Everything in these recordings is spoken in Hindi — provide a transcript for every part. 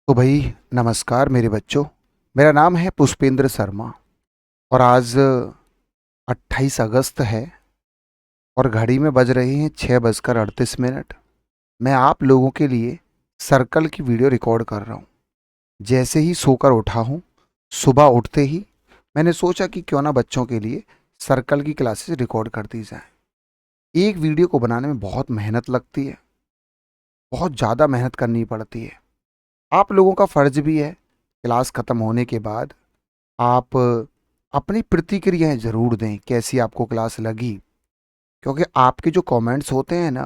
तो भाई नमस्कार मेरे बच्चों। मेरा नाम है पुष्पेंद्र शर्मा और आज 28 अगस्त है और घड़ी में बज रहे हैं 6:38। मैं आप लोगों के लिए सर्कल की वीडियो रिकॉर्ड कर रहा हूँ। जैसे ही सोकर उठा हूँ, सुबह उठते ही मैंने सोचा कि क्यों ना बच्चों के लिए सर्कल की क्लासेस रिकॉर्ड कर दी जाए। एक वीडियो को बनाने में बहुत मेहनत लगती है, बहुत ज़्यादा मेहनत करनी पड़ती है। आप लोगों का फ़र्ज भी है क्लास ख़त्म होने के बाद आप अपनी प्रतिक्रियाएं ज़रूर दें, कैसी आपको क्लास लगी। क्योंकि आपके जो कमेंट्स होते हैं ना,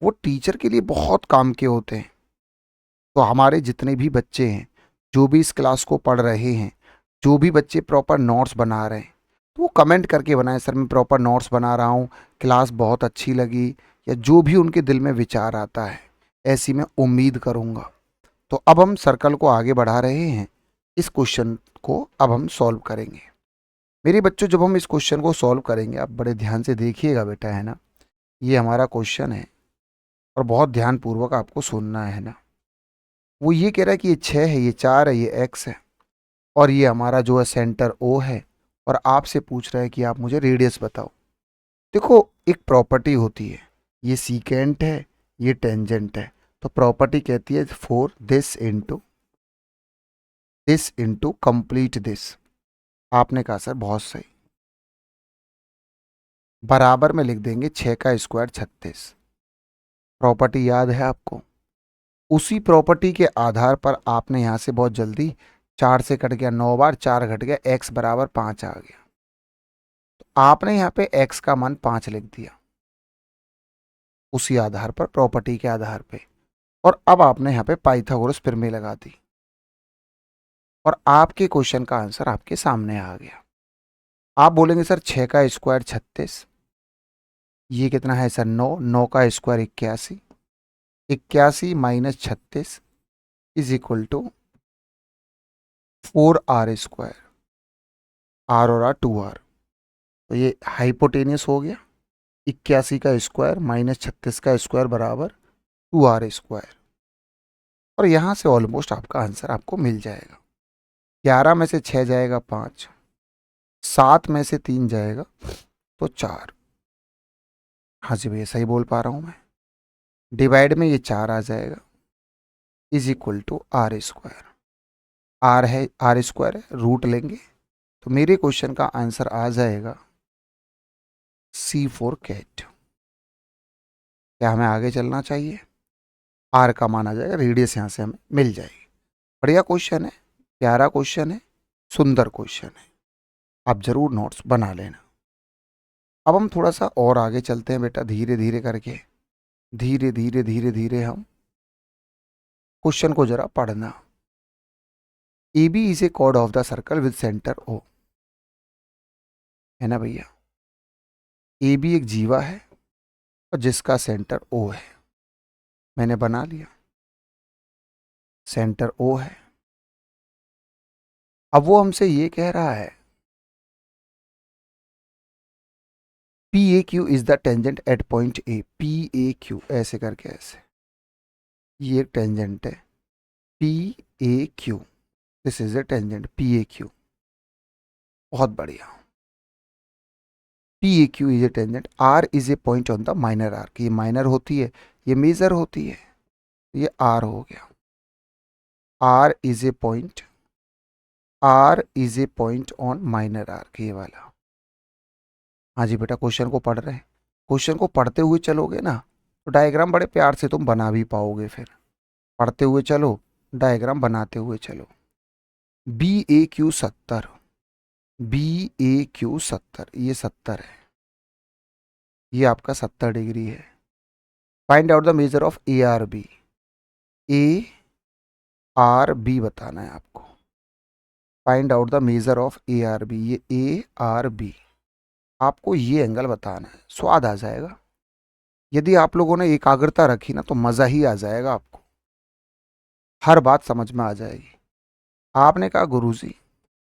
वो टीचर के लिए बहुत काम के होते हैं। तो हमारे जितने भी बच्चे हैं, जो भी इस क्लास को पढ़ रहे हैं, जो भी बच्चे प्रॉपर नोट्स बना रहे हैं, तो वो कमेंट करके बनाएं, सर मैं प्रॉपर नोट्स बना रहा हूँ, क्लास बहुत अच्छी लगी, या जो भी उनके दिल में विचार आता है। ऐसी मैं उम्मीद करूँगा। तो अब हम सर्कल को आगे बढ़ा रहे हैं। इस क्वेश्चन को अब हम सॉल्व करेंगे। मेरे बच्चों, जब हम इस क्वेश्चन को सॉल्व करेंगे, आप बड़े ध्यान से देखिएगा बेटा, है ना। ये हमारा क्वेश्चन है और बहुत ध्यानपूर्वक आपको सुनना है ना। वो ये कह रहा है कि ये 6 है, ये 4 है, ये एक्स है, और ये हमारा जो है सेंटर ओ है, और आपसे पूछ रहा है कि आप मुझे रेडियस बताओ। देखो, एक प्रॉपर्टी होती है, ये सीकेंट है, ये टेंजेंट है। तो प्रॉपर्टी कहती है four this into complete this. आपने कहा सर बहुत सही। बराबर में लिख देंगे 6 का स्क्वायर 36। प्रॉपर्टी याद है आपको। उसी प्रॉपर्टी के आधार पर आपने यहां से बहुत जल्दी 4 से कट गया, 9 बार 4 घट गया, x बराबर 5 आ गया। तो आपने यहां पे x का मान 5 लिख दिया, उसी आधार पर, प्रॉपर्टी के आधार पे। और अब आपने यहां पे पाइथागोरस प्रमेय लगा दी, और आपके क्वेश्चन का आंसर आपके सामने आ गया। आप बोलेंगे सर 6 का स्क्वायर 36, ये कितना है सर 9, 9 का square 81, 81 minus 36 is equal to 4r²। R और आर 2r, तो ये हाइपोटेनियस हो गया। 81 का स्क्वायर माइनस 36 का स्क्वायर बराबर 2r²। और यहाँ से ऑलमोस्ट आपका आंसर आपको मिल जाएगा। 11 में से 6 जाएगा 5, 7 में से 3 जाएगा तो 4। हाँ जी भैया, सही बोल पा रहा हूँ मैं। डिवाइड में ये 4 आ जाएगा, is equal to r²। Are है, r² है, रूट लेंगे तो मेरे क्वेश्चन का आंसर आ जाएगा C4 कैट। क्या हमें आगे चलना चाहिए? आर का मान आ जाएगा, रेडियस यहाँ से हमें मिल जाएगी। बढ़िया क्वेश्चन है, प्यारा क्वेश्चन है, सुंदर क्वेश्चन है। आप जरूर नोट्स बना लेना। अब हम थोड़ा सा और आगे चलते हैं बेटा, धीरे धीरे करके, धीरे धीरे धीरे धीरे हम क्वेश्चन को जरा पढ़ना। A B is a chord of the circle with centre O, है ना भैया। ए बी एक जीवा है और जिसका सेंटर ओ है। मैंने बना लिया, सेंटर ओ है। अब वो हमसे ये कह रहा है P A Q is the tangent at point A. P A Q ऐसे करके, ऐसे, ये एक टेंजेंट है P A Q. This is a tangent P A Q. बहुत बढ़िया। P A Q is a tangent, R is a point on the minor arc. ये माइनर होती है, ये मेजर होती है, ये आर हो गया। R is a point, R is a point on minor arc, ये वाला। हाँ जी बेटा, क्वेश्चन को पढ़ रहे हैं। क्वेश्चन को पढ़ते हुए चलोगे ना, तो डायग्राम बड़े प्यार से तुम बना भी पाओगे। फिर पढ़ते हुए चलो, डायग्राम बनाते हुए चलो। B A Q 70, B A Q 70, ये 70 है, ये आपका 70 डिग्री है। Find out the measure of A R B. A R B बताना है आपको। Find out the measure of A R B, ये ए आर बी, आपको ये एंगल बताना है। स्वाद आ जाएगा यदि आप लोगों ने एकाग्रता रखी ना, तो मजा ही आ जाएगा आपको, हर बात समझ में आ जाएगी। आपने कहा गुरुजी,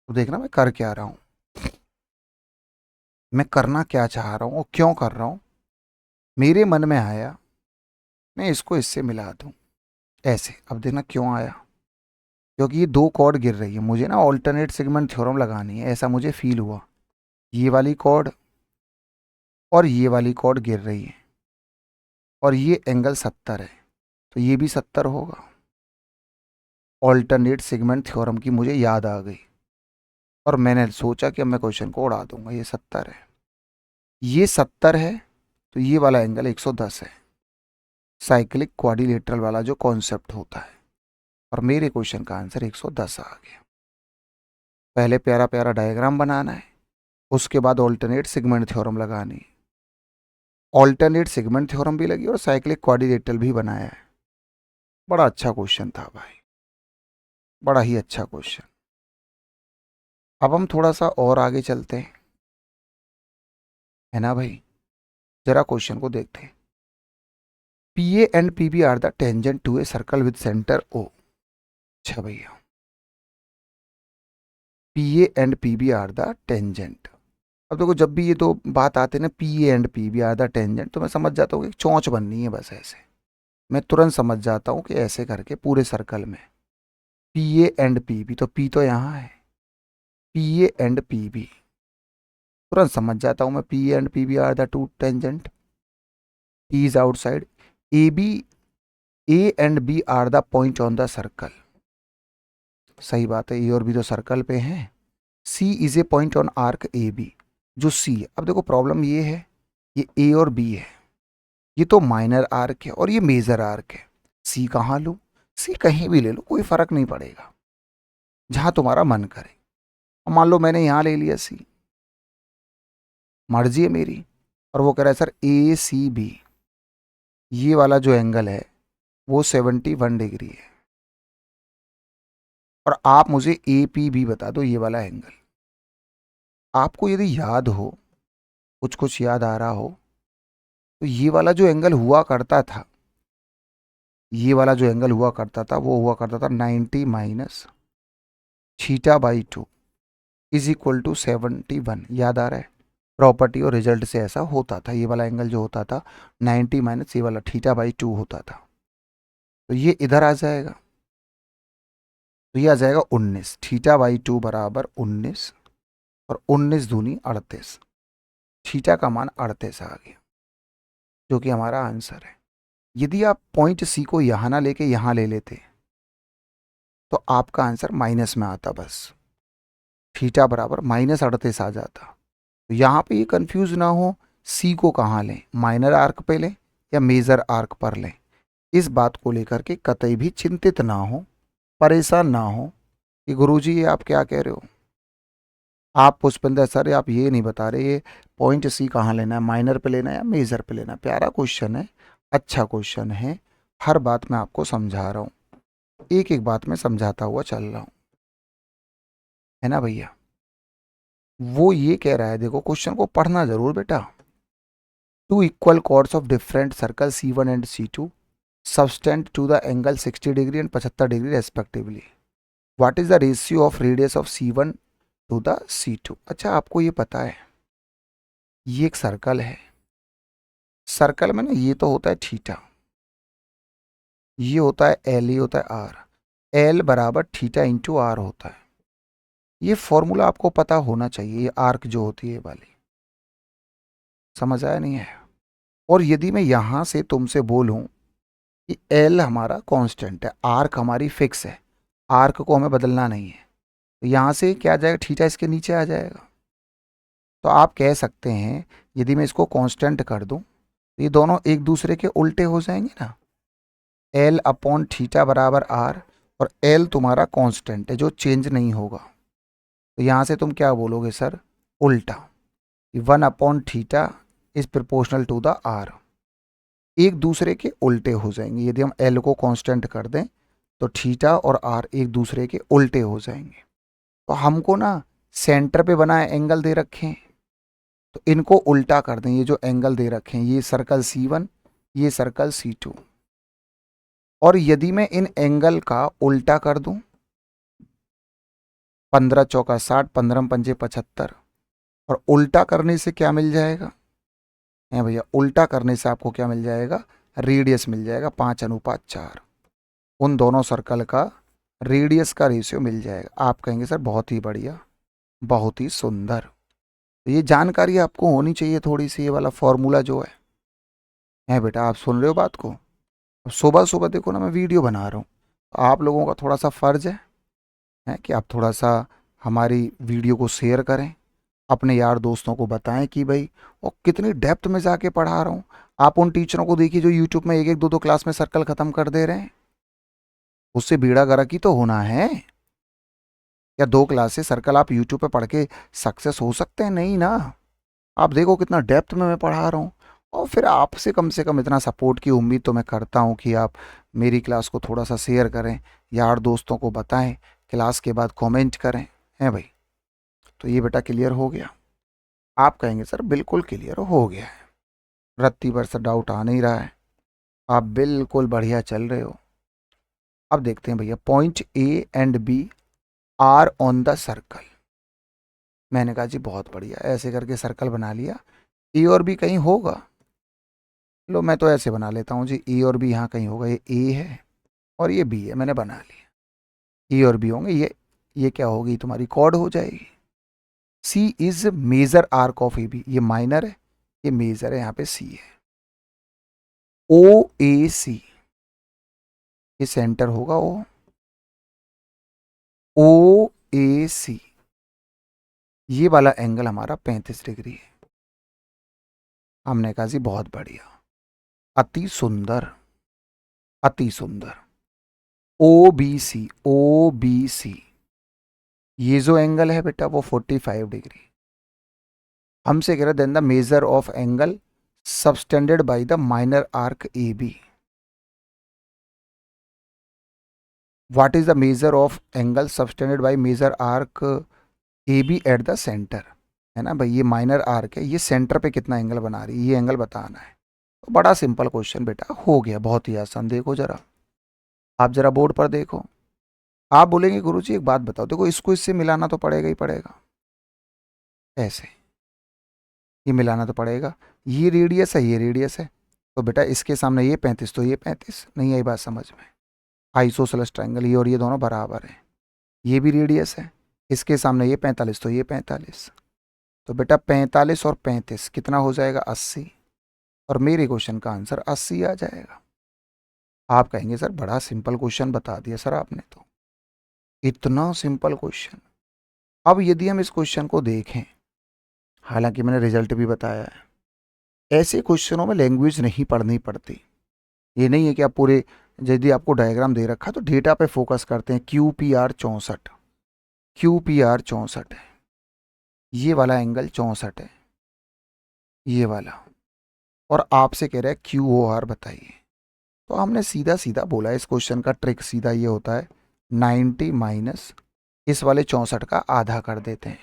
तो देखना मैं कर क्या रहा हूं, मैं करना क्या चाह रहा हूं और क्यों कर रहा हूं। मेरे मन में आया मैं इसको इससे मिला दूं, ऐसे। अब देखना क्यों आया। क्योंकि ये दो कॉर्ड गिर रही है, मुझे ना ऑल्टरनेट सेगमेंट थ्योरम लगानी है, ऐसा मुझे फील हुआ। ये वाली कॉर्ड और ये वाली कॉर्ड गिर रही है और ये एंगल 70 है, तो ये भी 70 होगा। ऑल्टरनेट सेगमेंट थ्योरम की मुझे याद आ गई और मैंने सोचा कि अब मैं क्वेश्चन को उड़ा दूंगा। ये 70 है, ये 70 है, तो ये वाला एंगल 110 है। साइक्लिक क्वाड्रिलेटरल वाला जो कॉन्सेप्ट होता है, और मेरे क्वेश्चन का आंसर 110 आ गया। पहले प्यारा प्यारा डायग्राम बनाना है, उसके बाद ऑल्टरनेट सेगमेंट थ्योरम लगानी है। ऑल्टरनेट सेगमेंट थ्योरम भी लगी और साइक्लिक क्वाड्रिलेटरल भी बनाया है। बड़ा अच्छा क्वेश्चन था भाई, बड़ा ही अच्छा क्वेश्चन। अब हम थोड़ा सा और आगे चलते हैं, है ना भाई। जरा क्वेश्चन को देखते हैं। P A and P B are the tangent to a circle with centre O. अच्छा भैया, P A and P B are the tangent. अब देखो, जब भी ये दो बात आते हैं ना, P A and P B are the tangent, तो मैं समझ जाता हूँ कि चोंच बननी है बस ऐसे। मैं तुरंत समझ जाता हूँ कि ऐसे करके पूरे सर्कल में P A and P B, तो पी तो यहाँ है, P A and P B, तुरंत समझ जाता हूँ मैं। P and P B are the two tangent, P is outside, A B, A and B are the point on the circle. सही बात है, ए और बी तो सर्कल पे हैं। C is a point on arc A B, जो सी है। अब देखो प्रॉब्लम ये है, ये ए और बी है, ये तो माइनर आर्क है और ये मेजर आर्क है। सी कहाँ लूँ? सी कहीं भी ले लो, कोई फर्क नहीं पड़ेगा, जहां तुम्हारा मन करे। अब मान लो मैंने यहां ले लिया सी, मर्जी है मेरी। और वो कह रहा है सर ए सी बी, ये वाला जो एंगल है वो 71 डिग्री है, और आप मुझे ए पी बी बता दो, ये वाला एंगल। आपको यदि याद हो, कुछ कुछ याद आ रहा हो, तो ये वाला जो एंगल हुआ करता था, ये वाला जो एंगल हुआ करता था, वो हुआ करता था 90 minus theta by 2 is equal to 71। याद आ रहा है? प्रॉपर्टी और रिजल्ट से ऐसा होता था। ये वाला एंगल जो होता था 90 माइनस ये वाला थीटा बाई 2 होता था, तो ये इधर आ जाएगा, तो ये आ जाएगा 19। थीटा बाई 2 बराबर 19, और 19 दूनी 38। थीटा का मान 38 आ गया, जो कि हमारा आंसर है। यदि आप पॉइंट सी को यहाँ ना लेके यहाँ ले लेते, तो आपका आंसर माइनस में आता, बस थीटा बराबर -38 आ जाता। तो यहाँ पे ये कंफ्यूज ना हो, सी को कहाँ लें, माइनर आर्क पे लें या मेजर आर्क पर लें, इस बात को लेकर के कतई भी चिंतित ना हो, परेशान ना हो कि गुरुजी ये आप क्या कह रहे हो। आप पुष्पिंदर सर, आप ये नहीं बता रहे ये पॉइंट सी कहाँ लेना है, माइनर पे लेना है या मेजर पे लेना है। प्यारा क्वेश्चन है, अच्छा क्वेश्चन है, हर बात मैं आपको समझा रहा हूँ, एक एक बात में समझाता हुआ चल रहा हूँ, है ना भैया। वो ये कह रहा है, देखो क्वेश्चन को पढ़ना जरूर बेटा। Two equal chords of different circle C1 and C2 subtend to the angle 60 degree and 75 degree respectively, what is the ratio of radius of C1 to the C2। अच्छा, आपको ये पता है, ये एक सर्कल है, सर्कल में ना ये तो होता है थीटा, ये होता है एल, ये होता है आर। एल बराबर थीटा इंटू आर होता है। ये फॉर्मूला आपको पता होना चाहिए, ये आर्क जो होती है ये वाली। समझ आया नहीं है? और यदि मैं यहां से तुमसे बोलूं कि एल हमारा कांस्टेंट है, आर्क हमारी फिक्स है, आर्क को हमें बदलना नहीं है, तो यहाँ से क्या आ जाएगा, थीटा इसके नीचे आ जाएगा। तो आप कह सकते हैं, यदि मैं इसको कांस्टेंट कर दूं, तो ये दोनों एक दूसरे के उल्टे हो जाएंगे ना। एल अपॉन थीटा बराबर आर, और एल तुम्हारा कांस्टेंट है जो चेंज नहीं होगा, तो यहाँ से तुम क्या बोलोगे सर, उल्टा। 1/थीटा is proportional to the R, एक दूसरे के उल्टे हो जाएंगे। यदि हम एल को कांस्टेंट कर दें, तो थीटा और आर एक दूसरे के उल्टे हो जाएंगे। तो हमको ना सेंटर पे बना एंगल दे रखे हैं, तो इनको उल्टा कर दें। ये जो एंगल दे रखे हैं, ये सर्कल C1, ये सर्कल C2, और यदि मैं इन एंगल का उल्टा कर दूं, 15 चौका 60, 15 पंजे 75, और उल्टा करने से क्या मिल जाएगा है भैया, उल्टा करने से आपको क्या मिल जाएगा, रेडियस मिल जाएगा 5/4। उन दोनों सर्कल का रेडियस का रेशियो मिल जाएगा। आप कहेंगे सर बहुत ही बढ़िया, बहुत ही सुंदर। तो ये जानकारी आपको होनी चाहिए थोड़ी सी, ये वाला फॉर्मूला जो है बेटा। आप सुन रहे हो बात को? अब सुबह सुबह देखो ना, मैं वीडियो बना रहा हूँ, तो आप लोगों का थोड़ा सा फर्ज है कि आप थोड़ा सा हमारी वीडियो को शेयर करें, अपने यार दोस्तों को बताएं कि भाई, और कितनी डेप्थ में जाके पढ़ा रहा हूँ। आप उन टीचरों को देखिए जो यूट्यूब में एक एक दो दो क्लास में सर्कल खत्म कर दे रहे हैं। उससे बेड़ा गर्क ही तो होना है। या 2 क्लासेस सर्कल आप यूट्यूब पे पढ़ के सक्सेस हो सकते हैं? नहीं ना। आप देखो कितना डेप्थ में मैं पढ़ा रहा हूँ। और फिर आपसे कम से कम इतना सपोर्ट की उम्मीद तो मैं करता हूँ कि आप मेरी क्लास को थोड़ा सा शेयर करें, यार दोस्तों को बताएं, क्लास के बाद कमेंट करें, हैं भाई। तो ये बेटा क्लियर हो गया? आप कहेंगे सर बिल्कुल क्लियर हो गया है, रत्ती भर से डाउट आ नहीं रहा है, आप बिल्कुल बढ़िया चल रहे हो। अब देखते हैं भैया, point A and B are on the circle. मैंने कहा जी बहुत बढ़िया, ऐसे करके सर्कल बना लिया। ए और बी कहीं होगा? लो मैं तो ऐसे बना लेता हूँ जी, ए और बी यहाँ कहीं होगा। ये ए है और ये बी है, मैंने बना लिया। ए और बी होंगे, ये क्या होगी तुम्हारी कॉर्ड हो जाएगी। C is major arc of A B, ये माइनर है, ये मेजर है, यहाँ पे सी है। ओ ए सी, ये सेंटर होगा। ओ ए सी, ये वाला एंगल हमारा 35 डिग्री है। हमने कहा जी बहुत बढ़िया, अति सुंदर, अति सुंदर। O B C, O B C, ये जो एंगल है बेटा वो 45 डिग्री। हमसे कह रहे then the measure of angle subtended by the minor arc A B. What is the measure of angle subtended by major arc A B at the centre? है ना भाई, ये माइनर आर्क है, ये सेंटर पे कितना एंगल बना रही है, ये एंगल बताना है। तो बड़ा सिंपल क्वेश्चन बेटा, हो गया, बहुत ही आसान। देखो जरा, आप जरा बोर्ड पर देखो। आप बोलेंगे गुरुजी एक बात बताओ, देखो इसको इससे मिलाना तो पड़ेगा ही पड़ेगा, ऐसे ये मिलाना तो पड़ेगा। ये रेडियस है, ये रेडियस है, तो बेटा इसके सामने ये 35 तो ये 35, नहीं आई बात समझ में? आइसोसेलेस ट्रायंगल, ये और ये दोनों बराबर है। ये भी रेडियस है, इसके सामने ये 45 तो ये 45, तो बेटा 45 और 35 कितना हो जाएगा? 80। और मेरे क्वेश्चन का आंसर 80 आ जाएगा। आप कहेंगे सर बड़ा सिंपल क्वेश्चन बता दिया सर आपने तो, इतना सिंपल क्वेश्चन। अब यदि हम इस क्वेश्चन को देखें, हालांकि मैंने रिजल्ट भी बताया है, ऐसे क्वेश्चनों में लैंग्वेज नहीं पढ़नी पड़ती। ये नहीं है कि आप पूरे, यदि आपको डायग्राम दे रखा तो डेटा पे फोकस करते हैं। Q P R 64, Q P R 64 है, ये वाला एंगल 64 है, ये वाला। और आपसे कह रहा है क्यू ओ आर बताइए। तो हमने सीधा सीधा बोला, इस क्वेश्चन का ट्रिक सीधा ये होता है, 90 माइनस इस वाले 64 का आधा कर देते हैं।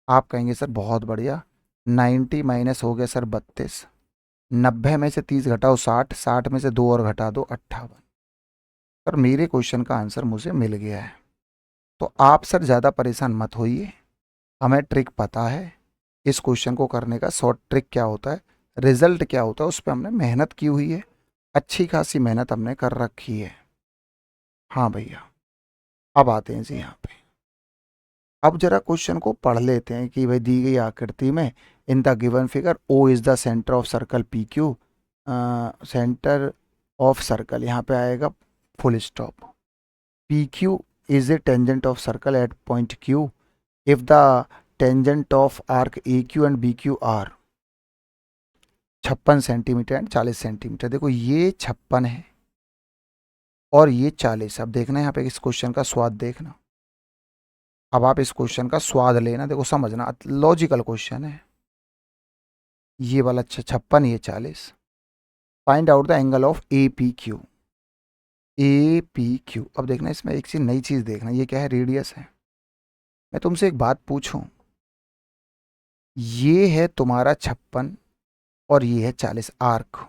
आप कहेंगे सर बहुत बढ़िया, 90 माइनस हो गया सर 32, 90 में से 30 घटाओ 60, 60 में से 2 और घटा दो 58। सर मेरे क्वेश्चन का आंसर मुझे मिल गया है। तो आप सर ज़्यादा परेशान मत होइए, हमें ट्रिक पता है। इस क्वेश्चन को करने का शॉर्ट ट्रिक क्या होता है, रिजल्ट क्या होता है, उस पर हमने मेहनत की हुई है, अच्छी खासी मेहनत हमने कर रखी है। हाँ भैया, अब आते हैं जी यहाँ पे। अब जरा क्वेश्चन को पढ़ लेते हैं कि भाई दी गई आकृति में in the given figure O is the centre of circle P Q, centre of circle यहाँ पे आएगा full stop. P Q is a tangent of circle at point Q if the tangent of arc A Q and B Q are 56 centimetre and 40 centimetre. देखो ये 56 है और ये 40। अब देखना यहाँ पे इस क्वेश्चन का स्वाद देखना। अब आप इस क्वेश्चन का स्वाद लेना, देखो समझना, लॉजिकल क्वेश्चन है। ये वाला 56, ये 40। Find out the angle of A P Q, A P Q. अब देखना इसमें एक चीज, नई चीज देखना, ये क्या है? रेडियस है। मैं तुमसे एक बात पूछूं, ये है तुम्हारा 56 और ये है 40 आर्क।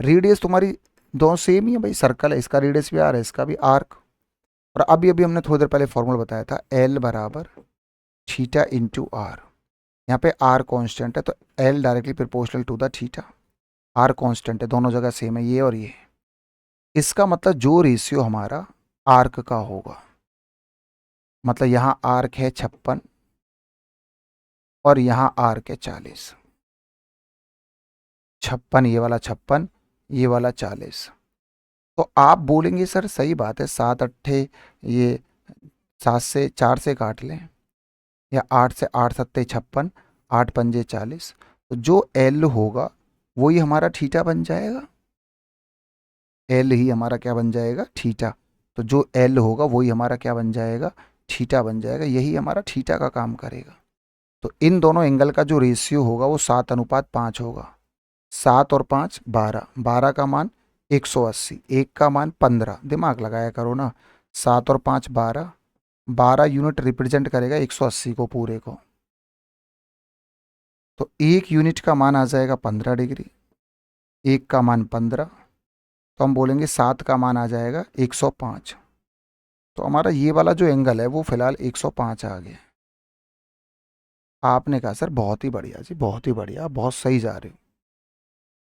रेडियस तुम्हारी दोनों सेम ही है भाई, सर्कल है, इसका रेडियस भी आर है, इसका भी आर्क। और अभी अभी हमने थोड़ी देर पहले फॉर्मूला बताया था, एल बराबर थीटा इंटू आर। यहाँ पे आर कांस्टेंट है तो L directly proportional to the theta. R constant है, दोनों जगह सेम है, ये और ये। इसका मतलब जो रेशियो हमारा आर्क का होगा, मतलब यहाँ आर्क है 56 और यहाँ आर्क है 40। 56 ये वाला 56, ये वाला 40। तो आप बोलेंगे सर सही बात है, 7 अट्ठे ये 7 से 4 से काट लें, या 8 से 8 सत्ते 56, 8 पंजे 40। तो जो एल होगा वही हमारा थीटा बन जाएगा। एल ही हमारा क्या बन जाएगा, थीटा। तो जो एल होगा वही हमारा क्या बन जाएगा, थीटा बन जाएगा। यही हमारा थीटा का काम करेगा। तो इन दोनों एंगल का जो रेशियो होगा वो 7:5 होगा। 7 और 5 12, 12 का मान 180, एक का मान 15। दिमाग लगाया करो ना। 7 और 5 12, 12 यूनिट रिप्रेजेंट करेगा 180 को पूरे को। तो एक यूनिट का मान आ जाएगा 15 डिग्री, एक का मान 15। तो हम बोलेंगे 7 का मान आ जाएगा 105। तो हमारा ये वाला जो एंगल है वो फिलहाल 105 आ गया। आपने कहा सर बहुत ही बढ़िया जी, बहुत ही बढ़िया, बहुत सही जा रहे हो।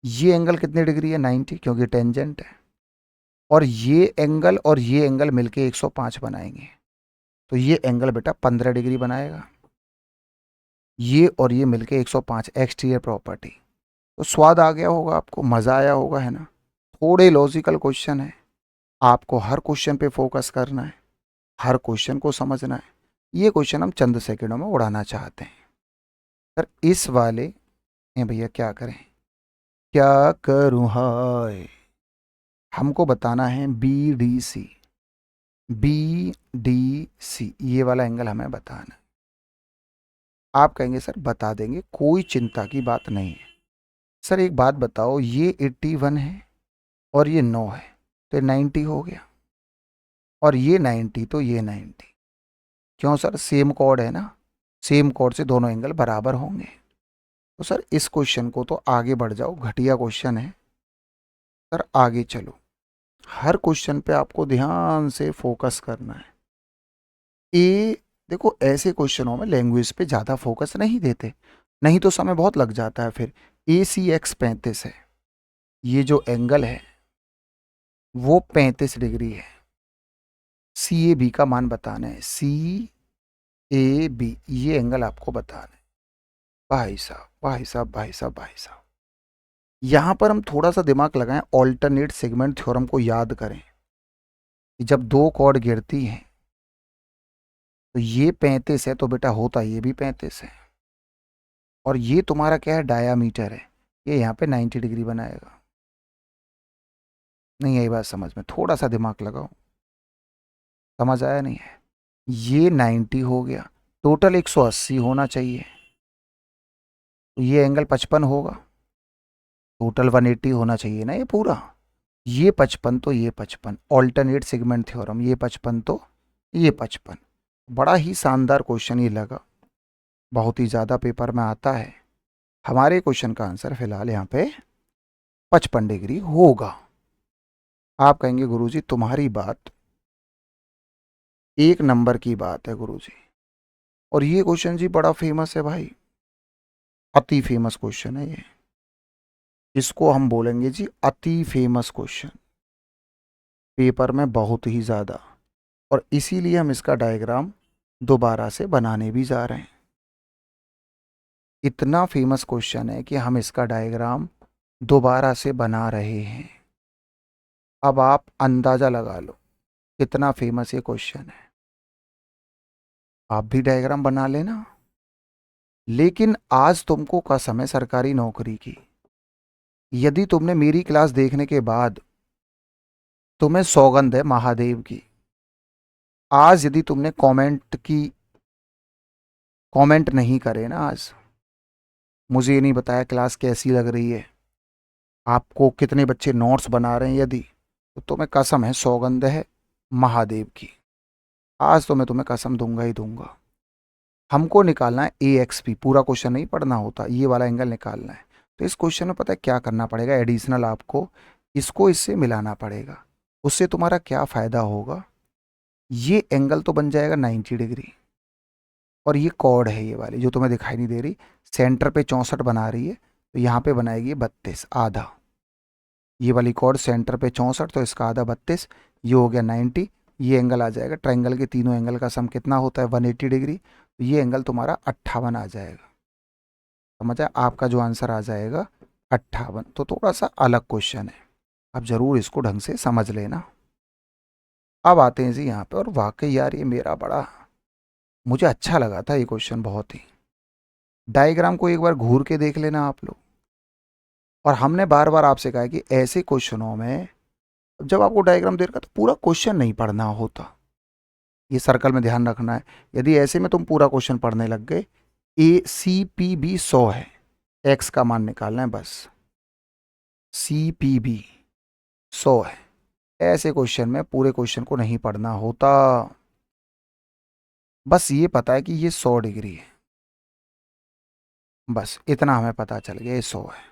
ये एंगल कितनी डिग्री है, 90, क्योंकि टेंजेंट है। और ये एंगल मिलके 105 बनाएंगे। तो ये एंगल बेटा 15 डिग्री बनाएगा। ये और ये मिलके 105, एक्सटीरियर प्रॉपर्टी। तो स्वाद आ गया होगा आपको, मज़ा आया होगा, है ना। थोड़े लॉजिकल क्वेश्चन है, आपको हर क्वेश्चन पे फोकस करना है, हर क्वेश्चन को समझना है। ये क्वेश्चन हम चंद सेकंडों में उड़ाना चाहते हैं। सर इस वाले भैया क्या करें, क्या करूँ हाय। हमको बताना है B D C, B D C ये वाला एंगल हमें बताना है। आप कहेंगे सर बता देंगे, कोई चिंता की बात नहीं है। सर एक बात बताओ, ये 81 है और ये 9 है, तो 90 हो गया। और ये 90 तो ये 90। क्यों सर, सेम कॉर्ड है ना, सेम कॉर्ड से दोनों एंगल बराबर होंगे। तो सर इस क्वेश्चन को तो आगे बढ़ जाओ, घटिया क्वेश्चन है। सर आगे चलो, हर क्वेश्चन पे आपको ध्यान से फोकस करना है। ए देखो, ऐसे क्वेश्चनों में लैंग्वेज पे ज़्यादा फोकस नहीं देते, नहीं तो समय बहुत लग जाता है फिर। ए सी एक्स 35 है, ये जो एंगल है वो 35 डिग्री है। सी ए बी का मान बताना है, सी ए बी ये एंगल आपको बताना है। भाई साहब भाई साहब भाई साहब भाई साहब, यहाँ पर हम थोड़ा सा दिमाग लगाएं, ऑल्टरनेट सेगमेंट थ्योरम को याद करें कि जब दो कॉर्ड गिरती हैं तो ये 35 है, तो बेटा होता ये भी 35 है। और ये तुम्हारा क्या है, डायामीटर है, ये यहाँ पे 90 डिग्री बनाएगा। नहीं आई बात समझ में, थोड़ा सा दिमाग लगाओ। समझ आया नहीं है, ये 90 हो गया, टोटल 180 होना चाहिए। तो ये एंगल 55 होगा, टोटल 180 होना चाहिए ना ये पूरा। ये 55 तो ये 55, ऑल्टरनेट सेगमेंट थ्योरम, ये 55 तो ये 55। बड़ा ही शानदार क्वेश्चन ये लगा, बहुत ही ज़्यादा पेपर में आता है। हमारे क्वेश्चन का आंसर फिलहाल यहाँ पे 55 डिग्री होगा। आप कहेंगे गुरुजी तुम्हारी बात एक नंबर की बात है गुरुजी। और ये क्वेश्चन जी बड़ा फेमस है भाई, अति फेमस क्वेश्चन है ये। इसको हम बोलेंगे जी अति फेमस क्वेश्चन, पेपर में बहुत ही ज़्यादा। और इसीलिए हम इसका डायग्राम दोबारा से बनाने भी जा रहे हैं। इतना फेमस क्वेश्चन है कि हम इसका डायग्राम दोबारा से बना रहे हैं। अब आप अंदाज़ा लगा लो कितना फेमस ये क्वेश्चन है। आप भी डायग्राम बना लेना। लेकिन आज तुमको कसम है सरकारी नौकरी की, यदि तुमने मेरी क्लास देखने के बाद, तुम्हें सौगंध है महादेव की, आज यदि तुमने कमेंट नहीं करे ना, आज मुझे ये नहीं बताया क्लास कैसी लग रही है, आपको कितने बच्चे नोट्स बना रहे हैं, यदि तो तुम्हें कसम है, सौगंध है महादेव की, आज तो मैं तुम्हें कसम दूंगा ही दूंगा। हमको निकालना है ए एक्स पी, पूरा क्वेश्चन नहीं पढ़ना होता, ये वाला एंगल निकालना है। तो इस क्वेश्चन में पता है क्या करना पड़ेगा, एडिशनल आपको इसको इससे मिलाना पड़ेगा। उससे तुम्हारा क्या फ़ायदा होगा, ये एंगल तो बन जाएगा 90 डिग्री। और ये कॉर्ड है ये वाली जो तुम्हें दिखाई नहीं दे रही, सेंटर पे 64 बना रही है, तो यहाँ पे बनाएगी 32 आधा। ये वाली कॉर्ड सेंटर पे 64, तो इसका आधा 32, ये हो गया 90। ये एंगल आ जाएगा, ट्रायंगल के तीनों एंगल का सम कितना होता है 180 डिग्री, तो ये एंगल तुम्हारा 58 आ जाएगा। समझा, आपका जो आंसर आ जाएगा 58। तो थोड़ा सा अलग क्वेश्चन है, आप जरूर इसको ढंग से समझ लेना। अब आते हैं जी यहाँ पे, और वाकई यार ये मेरा बड़ा, मुझे अच्छा लगा था ये क्वेश्चन बहुत ही। डायग्राम को एक बार घूर के देख लेना आप लोग। और हमने बार बार आपसे कहा है कि ऐसे क्वेश्चनों में जब आपको डायग्राम दे रखा तो पूरा क्वेश्चन नहीं पढ़ना होता, ये सर्कल में ध्यान रखना है। यदि ऐसे में तुम पूरा क्वेश्चन पढ़ने लग गए, ACPB 100 है, एक्स का मान निकालना है बस, CPB 100 है। ऐसे क्वेश्चन में पूरे क्वेश्चन को नहीं पढ़ना होता, बस ये पता है कि ये 100 डिग्री है, बस इतना हमें पता चल गया ये 100 है।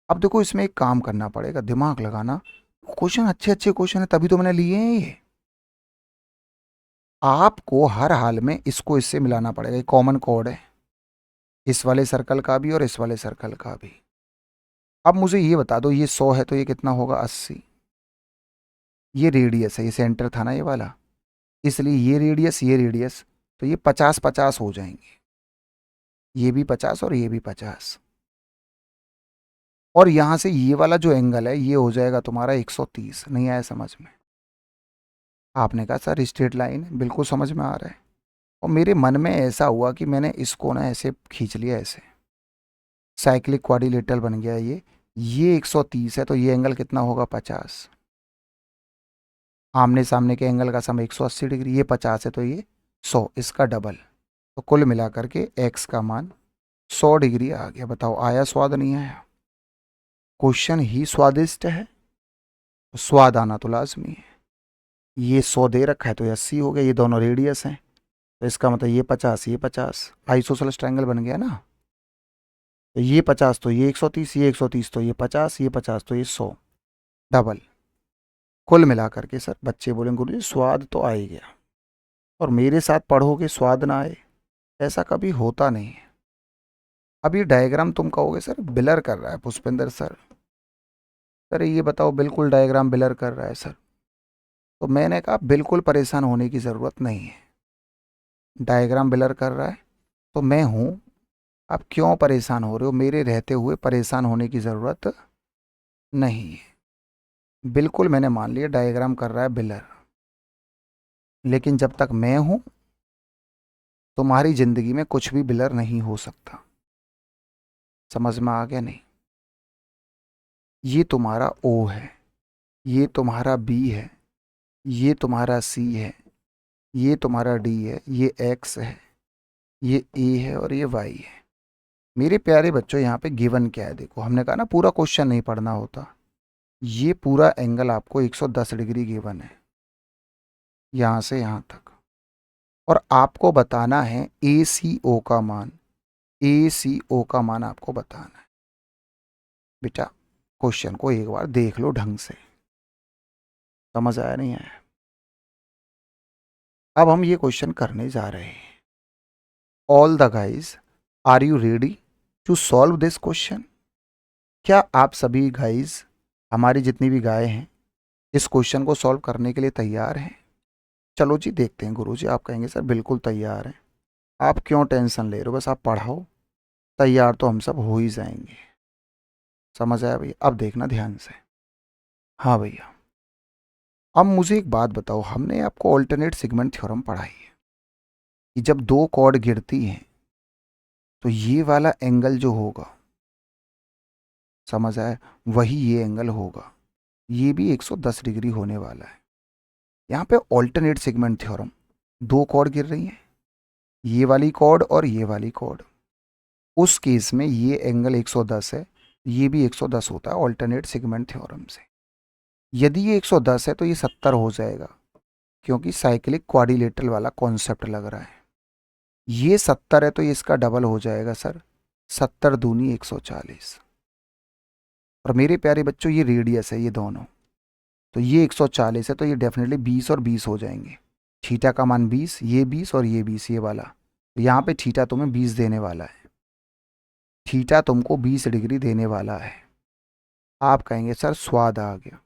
अब देखो इसमें एक काम करना पड़ेगा, दिमाग लगाना। क्वेश्चन अच्छे अच्छे क्वेश्चन है तभी तो मैंने लिए हैं ये। आपको हर हाल में इसको इससे मिलाना पड़ेगा, ये कॉमन कोड है इस वाले सर्कल का भी और इस वाले सर्कल का भी। अब मुझे ये बता दो, ये 100 है तो ये कितना होगा 80। ये रेडियस है, ये सेंटर था ना ये वाला, इसलिए ये रेडियस, तो ये 50-50 हो जाएंगे, ये भी 50 और ये भी 50। और यहां से ये वाला जो एंगल है ये हो जाएगा तुम्हारा 130। नहीं आया समझ में? आपने कहा सर स्ट्रेट लाइन है, बिल्कुल समझ में आ रहा है। और मेरे मन में ऐसा हुआ कि मैंने इसको ना ऐसे खींच लिया, ऐसे साइक्लिक क्वाड्रिलेटरल बन गया ये 130 है तो ये एंगल कितना होगा 50। आमने सामने के एंगल का सम 180 डिग्री, ये 50 है तो ये 100, इसका डबल। तो कुल मिलाकर के एक्स का मान 100 डिग्री आ गया। बताओ आया स्वाद नहीं आया? क्वेश्चन ही स्वादिष्ट है, तो स्वाद आना तो लाजमी है। ये 100 दे रखा है तो ये 80 हो गया, ये दोनों रेडियस हैं, तो इसका मतलब ये 50 ये 50, आइसोसेलेस ट्रायंगल बन गया ना। तो ये 50 तो ये 130, ये 130 तो ये 50, ये 50 तो ये 100, डबल। कुल मिलाकर के सर बच्चे बोलेंगे गुरुजी स्वाद तो आ ही गया, और मेरे साथ पढ़ोगे स्वाद ना आए, ऐसा कभी होता नहीं है। अब ये डायग्राम तुम कहोगे सर ब्लर कर रहा है पुष्पेंद्र सर, सर ये बताओ बिल्कुल डायग्राम ब्लर कर रहा है सर। तो मैंने कहा बिल्कुल परेशान होने की ज़रूरत नहीं है, डायग्राम ब्लर कर रहा है तो मैं हूँ, आप क्यों परेशान हो रहे हो? मेरे रहते हुए परेशान होने की ज़रूरत नहीं है। बिल्कुल मैंने मान लिया डायग्राम कर रहा है ब्लर, लेकिन जब तक मैं हूँ तुम्हारी ज़िंदगी में कुछ भी ब्लर नहीं हो सकता। समझ में आ गया नहीं? ये तुम्हारा O है, ये तुम्हारा B है, ये तुम्हारा C है, ये तुम्हारा D है, ये X है, ये A है और ये Y है। मेरे प्यारे बच्चों यहाँ पे गिवन क्या है देखो, हमने कहा ना पूरा क्वेश्चन नहीं पढ़ना होता। ये पूरा एंगल आपको 110 डिग्री गिवन है यहाँ से यहाँ तक, और आपको बताना है ACO का मान, ACO का मान आपको बताना है। बेटा क्वेश्चन को एक बार देख लो ढंग से, समझ आया नहीं आया? अब हम ये क्वेश्चन करने जा रहे हैं। All the guys are you ready to solve this question? क्या आप सभी गाइज, हमारी जितनी भी गाय हैं, इस क्वेश्चन को सॉल्व करने के लिए तैयार हैं? चलो जी देखते हैं। गुरुजी आप कहेंगे सर बिल्कुल तैयार हैं। आप क्यों टेंशन ले रहे हो, बस आप पढ़ाओ, तैयार तो हम सब हो ही जाएंगे। समझ आया भैया? अब देखना ध्यान से। हाँ भैया, अब मुझे एक बात बताओ, हमने आपको ऑल्टरनेट सेगमेंट थ्योरम पढ़ाई है कि जब दो कॉर्ड गिरती हैं तो ये वाला एंगल जो होगा, समझ आया, वही ये एंगल होगा, ये भी 110 डिग्री होने वाला है। यहाँ पे ऑल्टरनेट सेगमेंट थ्योरम, दो कॉर्ड गिर रही हैं, ये वाली कॉर्ड और ये वाली कॉर्ड, उस केस में ये एंगल 110 है, ये भी 110 होता है ऑल्टरनेट सेगमेंट थ्योरम से। यदि ये 110 है तो ये 70 हो जाएगा, क्योंकि साइक्लिक क्वाड्रिलेटरल वाला कॉन्सेप्ट लग रहा है। ये 70 है तो ये इसका डबल हो जाएगा सर, 70 दूनी 140। और मेरे प्यारे बच्चों ये रेडियस है ये दोनों, तो ये 140 है तो ये डेफिनेटली 20 और 20 हो जाएंगे। थीटा का मान 20, ये 20 और ये 20, ये वाला, तो यहाँ पे थीटा तुम्हें 20 देने वाला है, थीटा तुमको 20 डिग्री देने वाला है। आप कहेंगे सर स्वाद आ गया।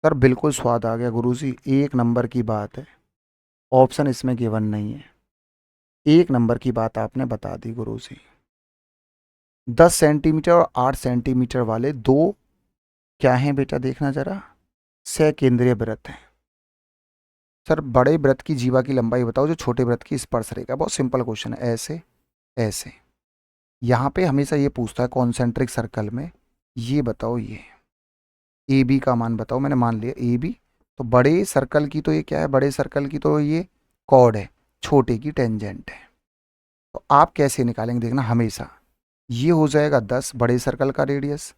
सर बिल्कुल स्वाद आ गया गुरुजी, एक नंबर की बात है। ऑप्शन इसमें गिवन नहीं है, एक नंबर की बात आपने बता दी गुरुजी। 10 सेंटीमीटर और 8 सेंटीमीटर वाले दो क्या हैं बेटा, देखना जरा, सकेंद्रीय वृत्त हैं। सर बड़े वृत्त की जीवा की लंबाई बताओ जो छोटे वृत्त की स्पर्श रेखा। बहुत सिंपल क्वेश्चन है, ऐसे ऐसे। यहाँ पे हमेशा ये पूछता है कॉन्सेंट्रिक सर्कल में, ये बताओ ये ए बी का मान बताओ। मैंने मान लिया ए बी, तो बड़े सर्कल की तो ये क्या है, बड़े सर्कल की तो ये कॉर्ड है, छोटे की टेंजेंट है। तो आप कैसे निकालेंगे देखना, हमेशा ये हो जाएगा 10 बड़े सर्कल का रेडियस,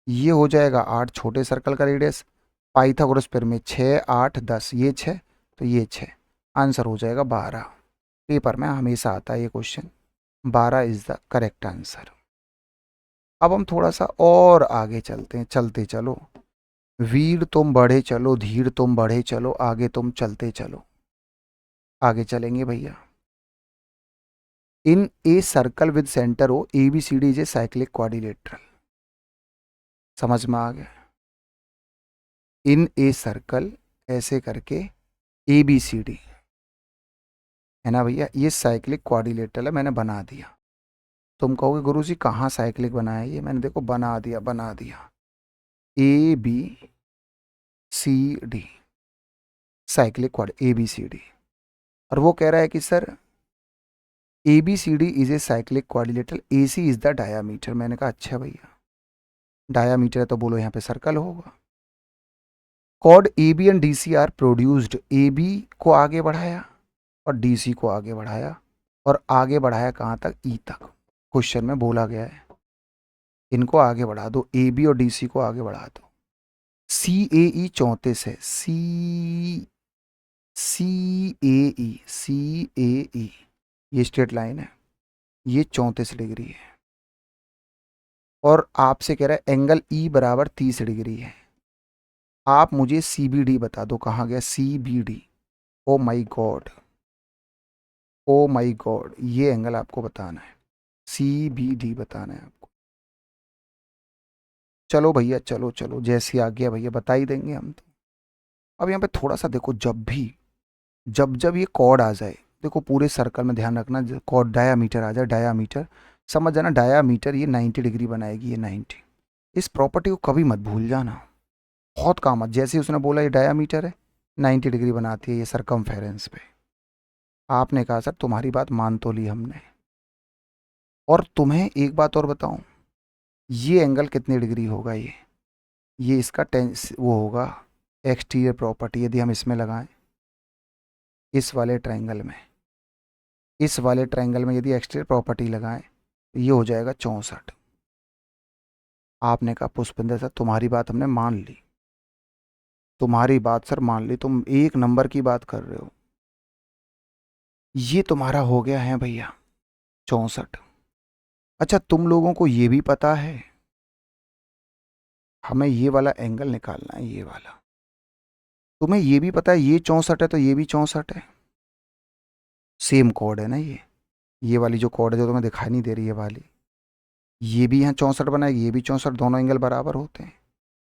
ये हो जाएगा 8 छोटे सर्कल का रेडियस, पाइथागोरस में 6 8 10, ये 6 तो ये 6, आंसर हो जाएगा 12। पेपर में हमेशा आता है ये question, 12 is the correct answer. अब हम थोड़ा सा और आगे चलते हैं, चलते चलो वीर तुम बढ़े चलो, धीर तुम बढ़े चलो, आगे तुम चलते चलो। आगे चलेंगे भैया। In a circle with centre O A B C D is a cyclic quadrilateral. समझ में आ गया? इन ए सर्कल ऐसे करके ए बी सी डी है ना भैया, ये साइक्लिक क्वाड्रिलेटरल है, मैंने बना दिया। तुम कहोगे गुरुजी कहाँ साइक्लिक बनाया, ये मैंने देखो बना दिया, बना दिया। A B C D, cyclic quad A B C D. और वो कह रहा है कि sir A B C D is a cyclic quadrilateral, A C is the diameter. मैंने कहा अच्छा भैया, डायामीटर है तो बोलो यहाँ पे सर्कल होगा। Chord A B and D C are produced, A B को आगे बढ़ाया और डी सी को आगे बढ़ाया, और आगे बढ़ाया कहाँ तक, ई तक। क्वेश्चन में बोला गया है इनको आगे बढ़ा दो, ए बी और डी सी को आगे बढ़ा दो। सी ए ई 34 है, सी ए ई ये स्ट्रेट लाइन है, ये 34 डिग्री है। और आपसे कह रहा है एंगल ई बराबर 30 डिग्री है। आप मुझे सी बी डी बता दो, कहाँ गया सी बी डी। ओ माई गॉड, ओ माई गॉड, ये एंगल आपको बताना है, सी बी डी बताना है आपको। चलो भैया चलो चलो, जैसी आ गया भैया बता ही देंगे हम तो। अब यहाँ पे थोड़ा सा देखो, जब भी जब जब ये कॉर्ड आ जाए, देखो पूरे सर्कल में ध्यान रखना, कॉर्ड डायामीटर आ जाए, डायामीटर समझ जाना, डायामीटर ये 90 डिग्री बनाएगी, ये 90। इस प्रॉपर्टी को कभी मत भूल जाना, बहुत काम है। जैसे उसने बोला ये डायामीटर है, 90 डिग्री बनाती है ये सरकमफेरेंस पे। आपने कहा सर तुम्हारी बात मान तो ली हमने। और तुम्हें एक बात और बताऊं, ये एंगल कितनी डिग्री होगा, ये इसका टेंस वो होगा एक्सटीरियर प्रॉपर्टी। यदि हम इसमें लगाएं, इस वाले ट्रायंगल में, इस वाले ट्रायंगल में यदि एक्सटीरियर प्रॉपर्टी लगाएं तो ये हो जाएगा 64। आपने कहा पुष्पिंदर सर तुम्हारी बात हमने मान ली, तुम्हारी बात सर मान ली, तुम एक नंबर की बात कर रहे हो। ये तुम्हारा हो गया है भैया 64। अच्छा तुम लोगों को ये भी पता है, हमें ये वाला एंगल निकालना है, ये वाला। तुम्हें ये भी पता है ये 64 है तो ये भी 64 है, सेम कॉर्ड है ना ये वाली जो कॉर्ड है जो तुम्हें दिखाई नहीं दे रही है वाली, ये भी यहाँ 64 बनाएगी, ये भी 64, दोनों एंगल बराबर होते हैं।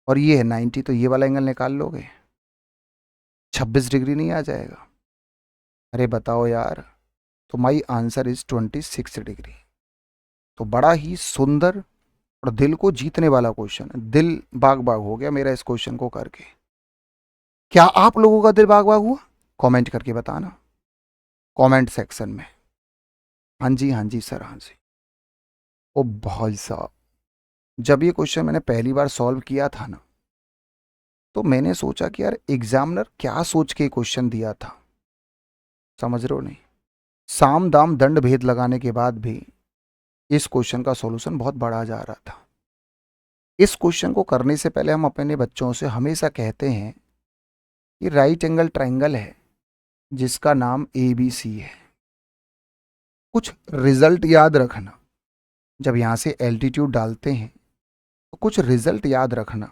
और ये है 90, तो ये वाला एंगल निकाल लोगे, 26 डिग्री नहीं आ जाएगा? अरे बताओ यार, तो माई आंसर इज 26 डिग्री। तो बड़ा ही सुंदर और दिल को जीतने वाला क्वेश्चन है, दिल बाग बाग हो गया मेरा इस क्वेश्चन को करके। क्या आप लोगों का दिल बाग बाग हुआ? कमेंट करके बताना, कमेंट सेक्शन में। हाँ जी सर, हाँ जी। ओ भाई साहब, जब ये क्वेश्चन मैंने पहली बार सॉल्व किया था ना, तो मैंने सोचा कि यार एग्जामिनर क्या सोच के क्वेश्चन दिया था, समझ रहे हो नहीं? साम दाम दंड भेद लगाने के बाद भी इस क्वेश्चन का सॉल्यूशन बहुत बड़ा जा रहा था। इस क्वेश्चन को करने से पहले हम अपने बच्चों से हमेशा कहते हैं कि राइट एंगल ट्रायंगल है जिसका नाम ए बी सी है। कुछ रिजल्ट याद रखना, जब यहाँ से एल्टीट्यूड डालते हैं तो कुछ रिजल्ट याद रखना।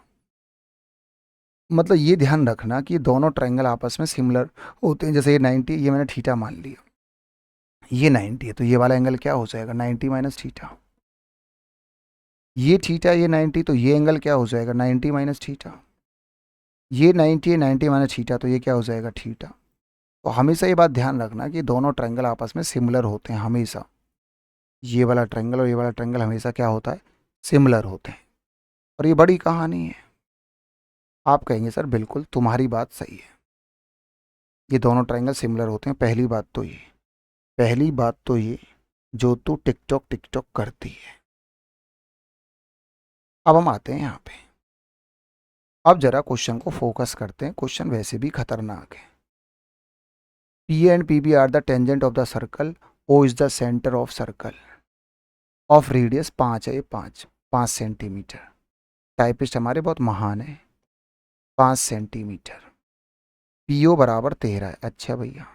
मतलब ये ध्यान रखना कि दोनों ट्रायंगल आपस में सिमिलर होते हैं। जैसे ये 90, ये मैंने थीटा मान लिया, ये 90 है तो ये वाला एंगल क्या हो जाएगा, 90 माइनस थीटा। ये थीटा, ये 90, तो ये एंगल क्या हो जाएगा 90 माइनस थीटा। ये 90 है, 90 माइनस थीटा, तो ये क्या हो जाएगा थीटा। तो हमेशा ये बात ध्यान रखना कि दोनों ट्रायंगल आपस में सिमिलर होते हैं हमेशा। ये वाला ट्रायंगल और ये वाला ट्रायंगल हमेशा क्या होता है, सिमिलर होते हैं। और ये बड़ी कहानी है। आप कहेंगे सर बिल्कुल तुम्हारी बात सही है, ये दोनों ट्रायंगल सिमिलर होते हैं। पहली बात तो ये, पहली बात तो ये, जो तू टिकटॉक टिकटॉक करती है। अब हम आते हैं यहाँ पे, अब जरा क्वेश्चन को फोकस करते हैं। क्वेश्चन वैसे भी खतरनाक है। P and P B are the tangent of the circle, O is the centre of circle of radius 5 है, 5 सेंटीमीटर। टाइपिस्ट हमारे बहुत महान है। 5 सेंटीमीटर। पी ओ बराबर 13 है। अच्छा भैया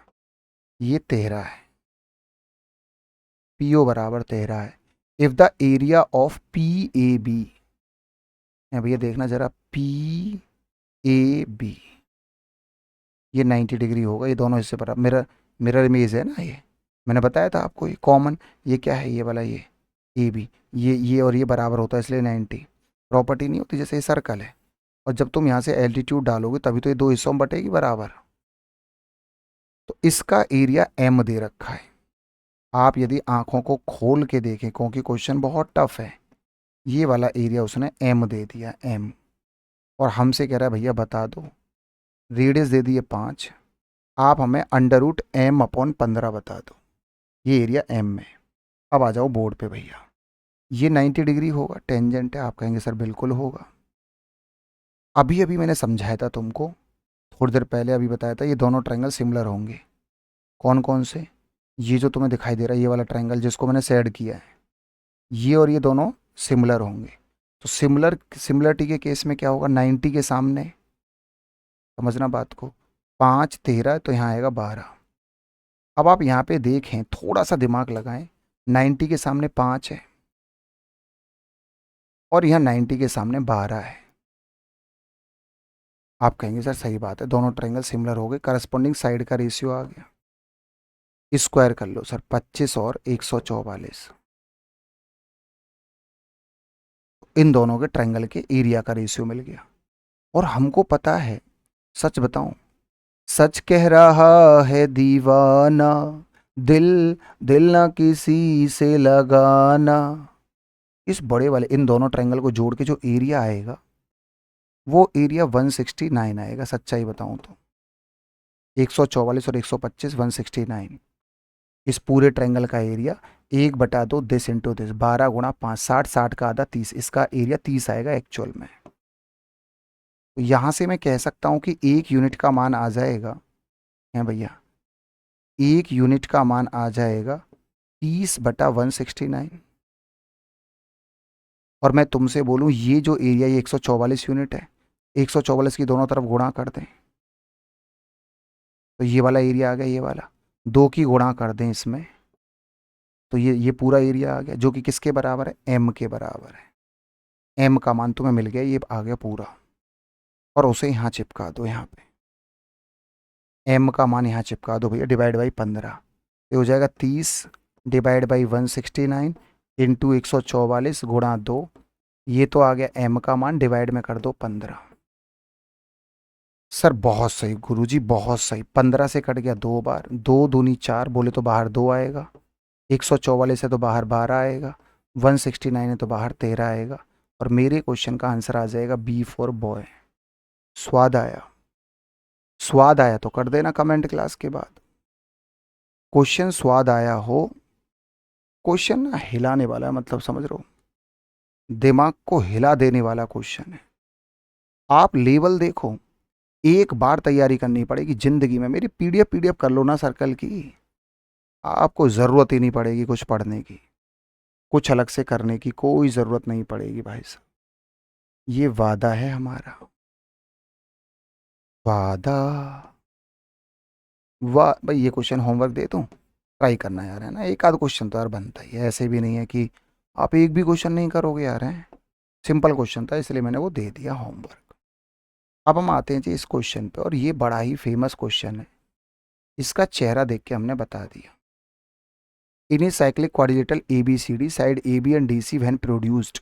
ये 13 है, पी ओ बराबर 13 है। If the area of P A B, भैया देखना जरा, पी ए बी ये 90 डिग्री होगा, ये दोनों हिस्से पर मिरर, मिरर इमेज है ना ये, मैंने बताया था आपको, ये कॉमन, ये क्या है, ये वाला, ये ए बी, ये और ये बराबर होता है इसलिए 90। प्रॉपर्टी नहीं होती, जैसे ये सर्कल है और जब तुम यहाँ से एल्टीट्यूड डालोगे तभी तो ये दो हिस्सों में बटेगी बराबर। तो इसका एरिया एम दे रखा है। आप यदि आंखों को खोल के देखें, क्योंकि क्वेश्चन बहुत टफ है, ये वाला एरिया उसने एम दे दिया, एम। और हमसे कह रहा है भैया बता दो, रेडियस दे दिए 5, आप हमें अंडर रूट एम अपॉन 15 बता दो, ये एरिया एम में। अब आ जाओ बोर्ड पे भैया, ये 90 डिग्री होगा, टेंजेंट है। आप कहेंगे सर बिल्कुल होगा, अभी अभी मैंने समझाया था तुमको, थोड़ी देर पहले अभी बताया था, ये दोनों ट्रायंगल सिमिलर होंगे। कौन कौन से, ये जो तुम्हें दिखाई दे रहा है ये वाला ट्रायंगल जिसको मैंने शेड किया है, ये और ये दोनों सिमिलर होंगे। तो सिमिलरिटी के केस में क्या होगा, 90 के सामने, समझना बात को, 5 13 तो यहाँ आएगा 12। अब आप यहाँ पे देखें, थोड़ा सा दिमाग लगाएं, 90 के सामने 5 है और यहाँ 90 के सामने 12 है। आप कहेंगे सर सही बात है, दोनों ट्रायंगल सिमिलर हो गए, करस्पॉन्डिंग साइड का रेशियो आ गया। स्क्वायर कर लो सर, 25 और 144, इन दोनों के ट्रायंगल के एरिया का रेशियो मिल गया। और हमको पता है, सच बताऊं, सच कह रहा है दीवाना, दिल दिल ना किसी से लगाना। इस बड़े वाले इन दोनों ट्रायंगल को जोड़ के जो एरिया आएगा वो एरिया 169 आएगा, सच्चाई बताऊं तो 144 और 125 169। इस पूरे ट्रायंगल का एरिया 1/2 दिस इंटू दिस, 12 गुणा 5, 60, 60 का आधा 30, इसका एरिया 30 आएगा एक्चुअल में। तो यहाँ से मैं कह सकता हूँ कि एक यूनिट का मान आ जाएगा, है भैया, एक यूनिट का मान आ जाएगा 30/169। और मैं तुमसे बोलूँ ये जो एरिया, ये 144 यूनिट है, 144 की दोनों तरफ गुणा कर दें तो ये वाला एरिया आ गया, ये वाला, 2 की गुणा कर दें इसमें तो ये पूरा एरिया आ गया, जो कि किसके बराबर है, एम के बराबर है। एम का मान तुम्हें मिल गया, ये आ गया पूरा। और उसे यहाँ चिपका दो, यहाँ पे एम का मान यहाँ चिपका दो भैया, डिवाइड बाई 15, ये हो जाएगा 30 डिवाइड बाई 169 इंटू 144 गुणा 2, ये तो आ गया एम का मान, डिवाइड में कर दो 15। सर बहुत सही गुरुजी, बहुत सही, 15 से कट गया 2 बार, 2 दूनी 4, बोले तो बाहर 2 आएगा, 144 है तो बाहर 12 आएगा, 169 है तो बाहर 13 आएगा। और मेरे क्वेश्चन का आंसर आ जाएगा बी फॉर बॉय। स्वाद आया, स्वाद आया तो कर देना कमेंट क्लास के बाद। क्वेश्चन स्वाद आया हो, क्वेश्चन ना हिलाने वाला है, मतलब समझ रहे हो, दिमाग को हिला देने वाला क्वेश्चन है। आप लेवल देखो, एक बार तैयारी करनी पड़ेगी जिंदगी में, मेरी पीडीएफ कर लो ना सर्कल की, आपको ज़रूरत ही नहीं पड़ेगी कुछ पढ़ने की, कुछ अलग से करने की कोई ज़रूरत नहीं पड़ेगी भाई साहब, ये वादा है हमारा, वादा। वाह भाई, ये क्वेश्चन होमवर्क दे दूँ, ट्राई करना यार, है ना, एक आध क्वेश्चन तो यार बनता ही है, ऐसे भी नहीं है कि आप एक भी क्वेश्चन नहीं करोगे यार, हैं। सिंपल क्वेश्चन था इसलिए मैंने वो दे दिया होमवर्क। अब हम आते हैं जी इस क्वेश्चन पे, और ये बड़ा ही फेमस क्वेश्चन है, इसका चेहरा देख के हमने बता दिया। In a cyclic quadrilateral ABCD, side AB and DC when produced,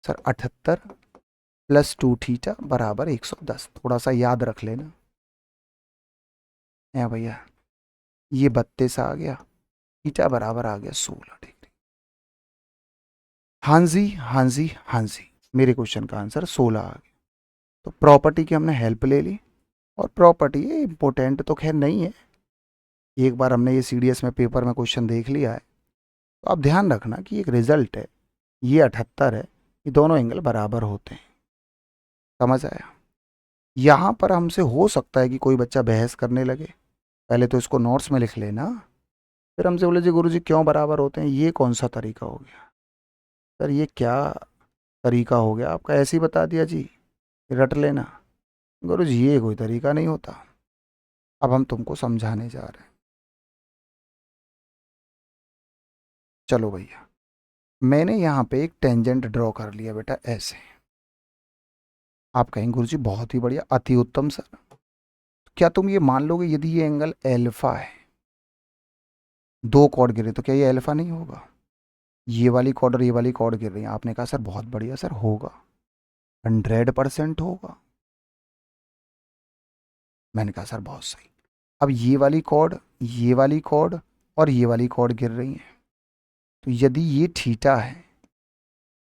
sir 78 plus 2 theta बराबर 110। थोड़ा सा याद रख लेना है भैया। ये 32 आ गया, थीटा बराबर आ गया 16 डिग्री। हाँ जी हाँ जी हाँ जी, मेरे क्वेश्चन का आंसर 16 आ गया। तो प्रॉपर्टी की हमने हेल्प ले ली, और प्रॉपर्टी ये इम्पोर्टेंट तो खैर नहीं है, एक बार हमने ये सीडीएस में पेपर में क्वेश्चन देख लिया है। तो आप ध्यान रखना कि एक रिजल्ट है, ये 78 है, ये दोनों एंगल बराबर होते हैं। समझ आया? यहाँ पर हमसे हो सकता है कि कोई बच्चा बहस करने लगे, पहले तो इसको नोट्स में लिख लेना, फिर हमसे बोले जी गुरुजी क्यों बराबर होते हैं, ये कौन सा तरीका हो गया। सर ये क्या तरीका हो गया आपका, ऐसे ही बता दिया जी, रट लेना। गुरुजी ये कोई तरीका नहीं होता, अब हम तुमको समझाने जा रहे हैं। चलो भैया, मैंने यहाँ पे एक टेंजेंट ड्रॉ कर लिया बेटा ऐसे। आप कहेंगे गुरुजी बहुत ही बढ़िया, अति उत्तम सर। क्या तुम ये मान लोगे यदि ये एंगल एल्फा है, दो कॉर्ड गिरे, तो क्या ये एल्फा नहीं होगा? ये वाली कॉर्ड और ये वाली कॉर्ड गिर रही है। आपने कहा सर बहुत बढ़िया सर, होगा, 100% होगा। मैंने कहा सर बहुत सही। अब ये वाली कॉर्ड, ये वाली कॉर्ड और ये वाली कॉर्ड गिर रही है, तो यदि ये थीटा है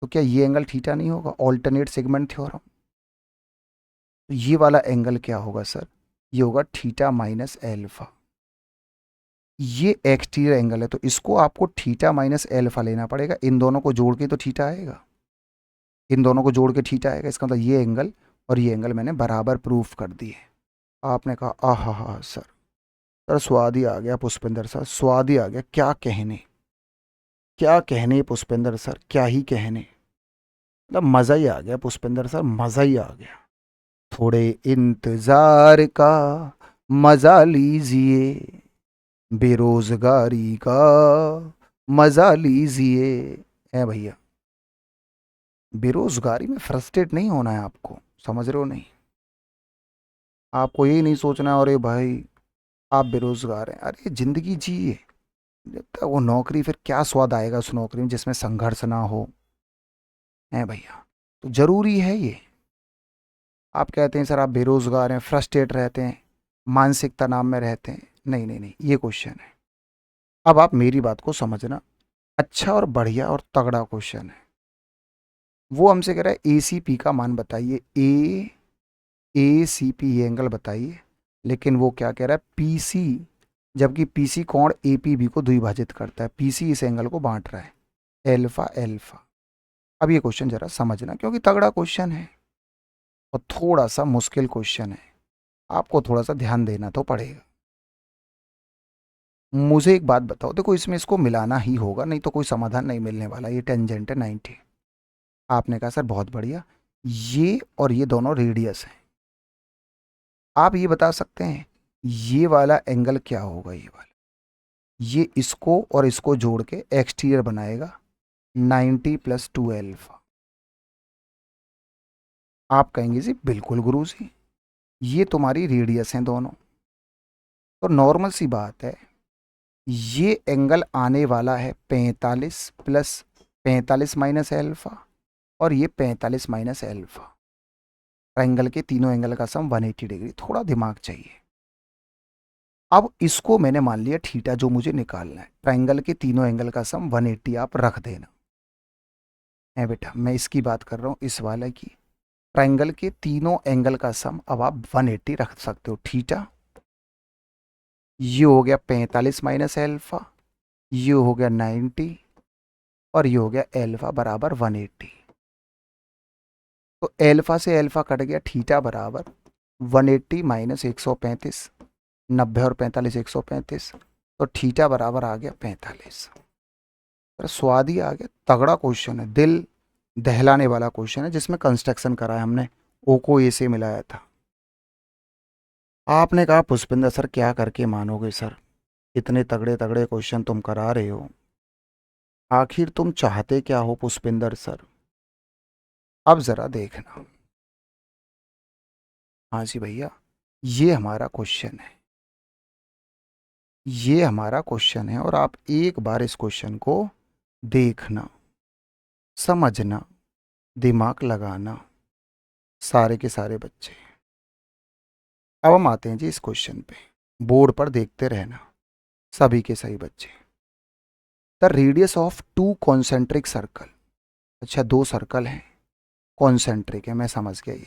तो क्या ये एंगल थीटा नहीं होगा? Alternate segment theorem. तो ये वाला एंगल क्या होगा सर? ये होगा थीटा माइनस एल्फा। ये एक्सटीरियर एंगल है, तो इसको आपको थीटा माइनस एल्फा लेना पड़ेगा। इन दोनों को जोड़ के तो थीटा आएगा, इन दोनों को जोड़ के थीटा आएगा। इसका मतलब ये एंगल और ये एंगल मैंने बराबर प्रूफ कर दिए। आपने कहा आहा हा सर, सर स्वाद ही आ गया पुष्पेंद्र सर, स्वाद ही आ गया। क्या कहने, क्या कहने पुष्पेंद्र सर, क्या ही कहने, मतलब मज़ा ही आ गया पुष्पेंद्र सर, मज़ा ही आ गया। थोड़े इंतजार का मज़ा लीजिए, बेरोजगारी का मज़ा लीजिए। है भैया, बेरोजगारी में फ्रस्ट्रेट नहीं होना है आपको, समझ रहे हो नहीं? आपको यही नहीं सोचना है अरे भाई आप बेरोजगार हैं, अरे जिंदगी जिए। जब तक वो नौकरी, फिर क्या स्वाद आएगा उस नौकरी में जिसमें संघर्ष ना हो। है भैया, तो जरूरी है ये। आप कहते हैं सर आप बेरोजगार हैं, फ्रस्ट्रेट रहते हैं, मानसिक तनाव में रहते हैं। नहीं नहीं नहीं, ये क्वेश्चन है। अब आप मेरी बात को समझना, अच्छा और बढ़िया और तगड़ा क्वेश्चन है। वो हमसे कह रहा है ACP का मान बताइए, ACP ये एंगल बताइए, लेकिन वो क्या कह रहा है PC, जबकि PC कोण APB को द्विभाजित करता है, PC इस एंगल को बांट रहा है, एल्फा एल्फा। अब ये क्वेश्चन जरा समझना, क्योंकि तगड़ा क्वेश्चन है और थोड़ा सा मुश्किल क्वेश्चन है, आपको थोड़ा सा ध्यान देना तो पड़ेगा। मुझे एक बात बताओ, देखो इसमें इसको मिलाना ही होगा, नहीं तो कोई समाधान नहीं मिलने वाला। ये टेंजेंट है 90। आपने कहा सर बहुत बढ़िया, ये और ये दोनों रेडियस हैं। आप ये बता सकते हैं ये वाला एंगल क्या होगा? ये वाला, ये इसको और इसको जोड़ के एक्सटीरियर बनाएगा 90 प्लस 2 एल्फा। आप कहेंगे जी बिल्कुल गुरु जी, ये तुम्हारी रेडियस हैं दोनों, तो नॉर्मल सी बात है, ये एंगल आने वाला है 45 प्लस 45 माइनस एल्फा, और ये 45 माइनस एल्फा। ट्राइंगल के तीनों एंगल का सम 180 डिग्री। थोड़ा दिमाग चाहिए। अब इसको मैंने मान लिया थीटा जो मुझे निकालना है, ट्राइंगल के तीनों एंगल का सम 180 आप रख देना है बेटा। मैं इसकी बात कर रहा हूँ, इस वाले की। ट्राइंगल के तीनों एंगल का सम अब आप 180 रख सकते हो। थीटा ये हो गया 45 माइनस एल्फा, ये हो गया 90, और ये हो गया एल्फा बराबर 180। तो एल्फा से एल्फा कट गया, थीटा बराबर 180 माइनस 135, 90 और 45 135, तो थीटा बराबर आ गया 45। तो स्वाद ही आ गया। तगड़ा क्वेश्चन है, दिल दहलाने वाला क्वेश्चन है, जिसमें कंस्ट्रक्शन करा है हमने, ओ को ए से मिलाया था। आपने कहा पुष्पिंदर सर क्या करके मानोगे सर, इतने तगड़े तगड़े क्वेश्चन तुम करा रहे हो, आखिर तुम चाहते क्या हो पुष्पिंदर सर? अब जरा देखना। हाँ जी भैया, ये हमारा क्वेश्चन है, ये हमारा क्वेश्चन है, और आप एक बार इस क्वेश्चन को देखना, समझना, दिमाग लगाना सारे के सारे बच्चे। अब हम आते हैं जी इस क्वेश्चन पे, बोर्ड पर देखते रहना सभी के सही बच्चे। The radius of two concentric circle, अच्छा दो सर्कल हैं, कॉन्सेंट्रिक है, मैं समझ गया ये।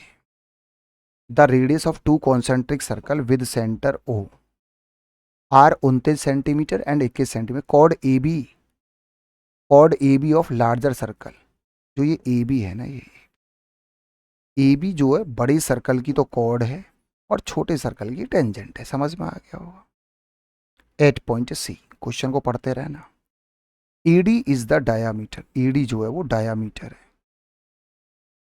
The radius of two concentric circle with centre O are 29 centimetre and 21 centimetre. Chord A B of larger circle, जो ये ए बी है ना, ये ए बी जो है बड़े सर्कल की तो कॉर्ड है और छोटे सर्कल की टेंजेंट है। समझ में आ गया होगा। 8 पॉइंट सी, क्वेश्चन को पढ़ते रहना। ED is the diameter, ED जो है वो डायामीटर है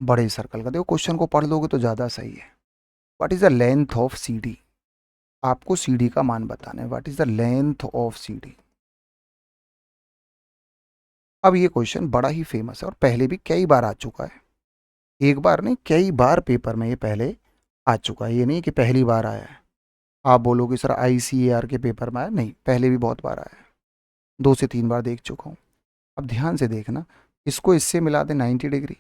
बड़े सर्कल का। देखो क्वेश्चन को पढ़ लोगे तो ज़्यादा सही है। What is the length of C D, आपको सी डी का मान बताना है। What is the length of C D. अब ये क्वेश्चन बड़ा ही फेमस है और पहले भी कई बार आ चुका है, एक बार नहीं कई बार पेपर में ये पहले आ चुका है। ये नहीं कि पहली बार आया है। आप बोलोगे सर आईसीएआर के पेपर में आया, नहीं पहले भी बहुत बार आया है, 2 से 3 बार देख चुका हूँ। अब ध्यान से देखना, इसको इससे मिला दे 90 डिग्री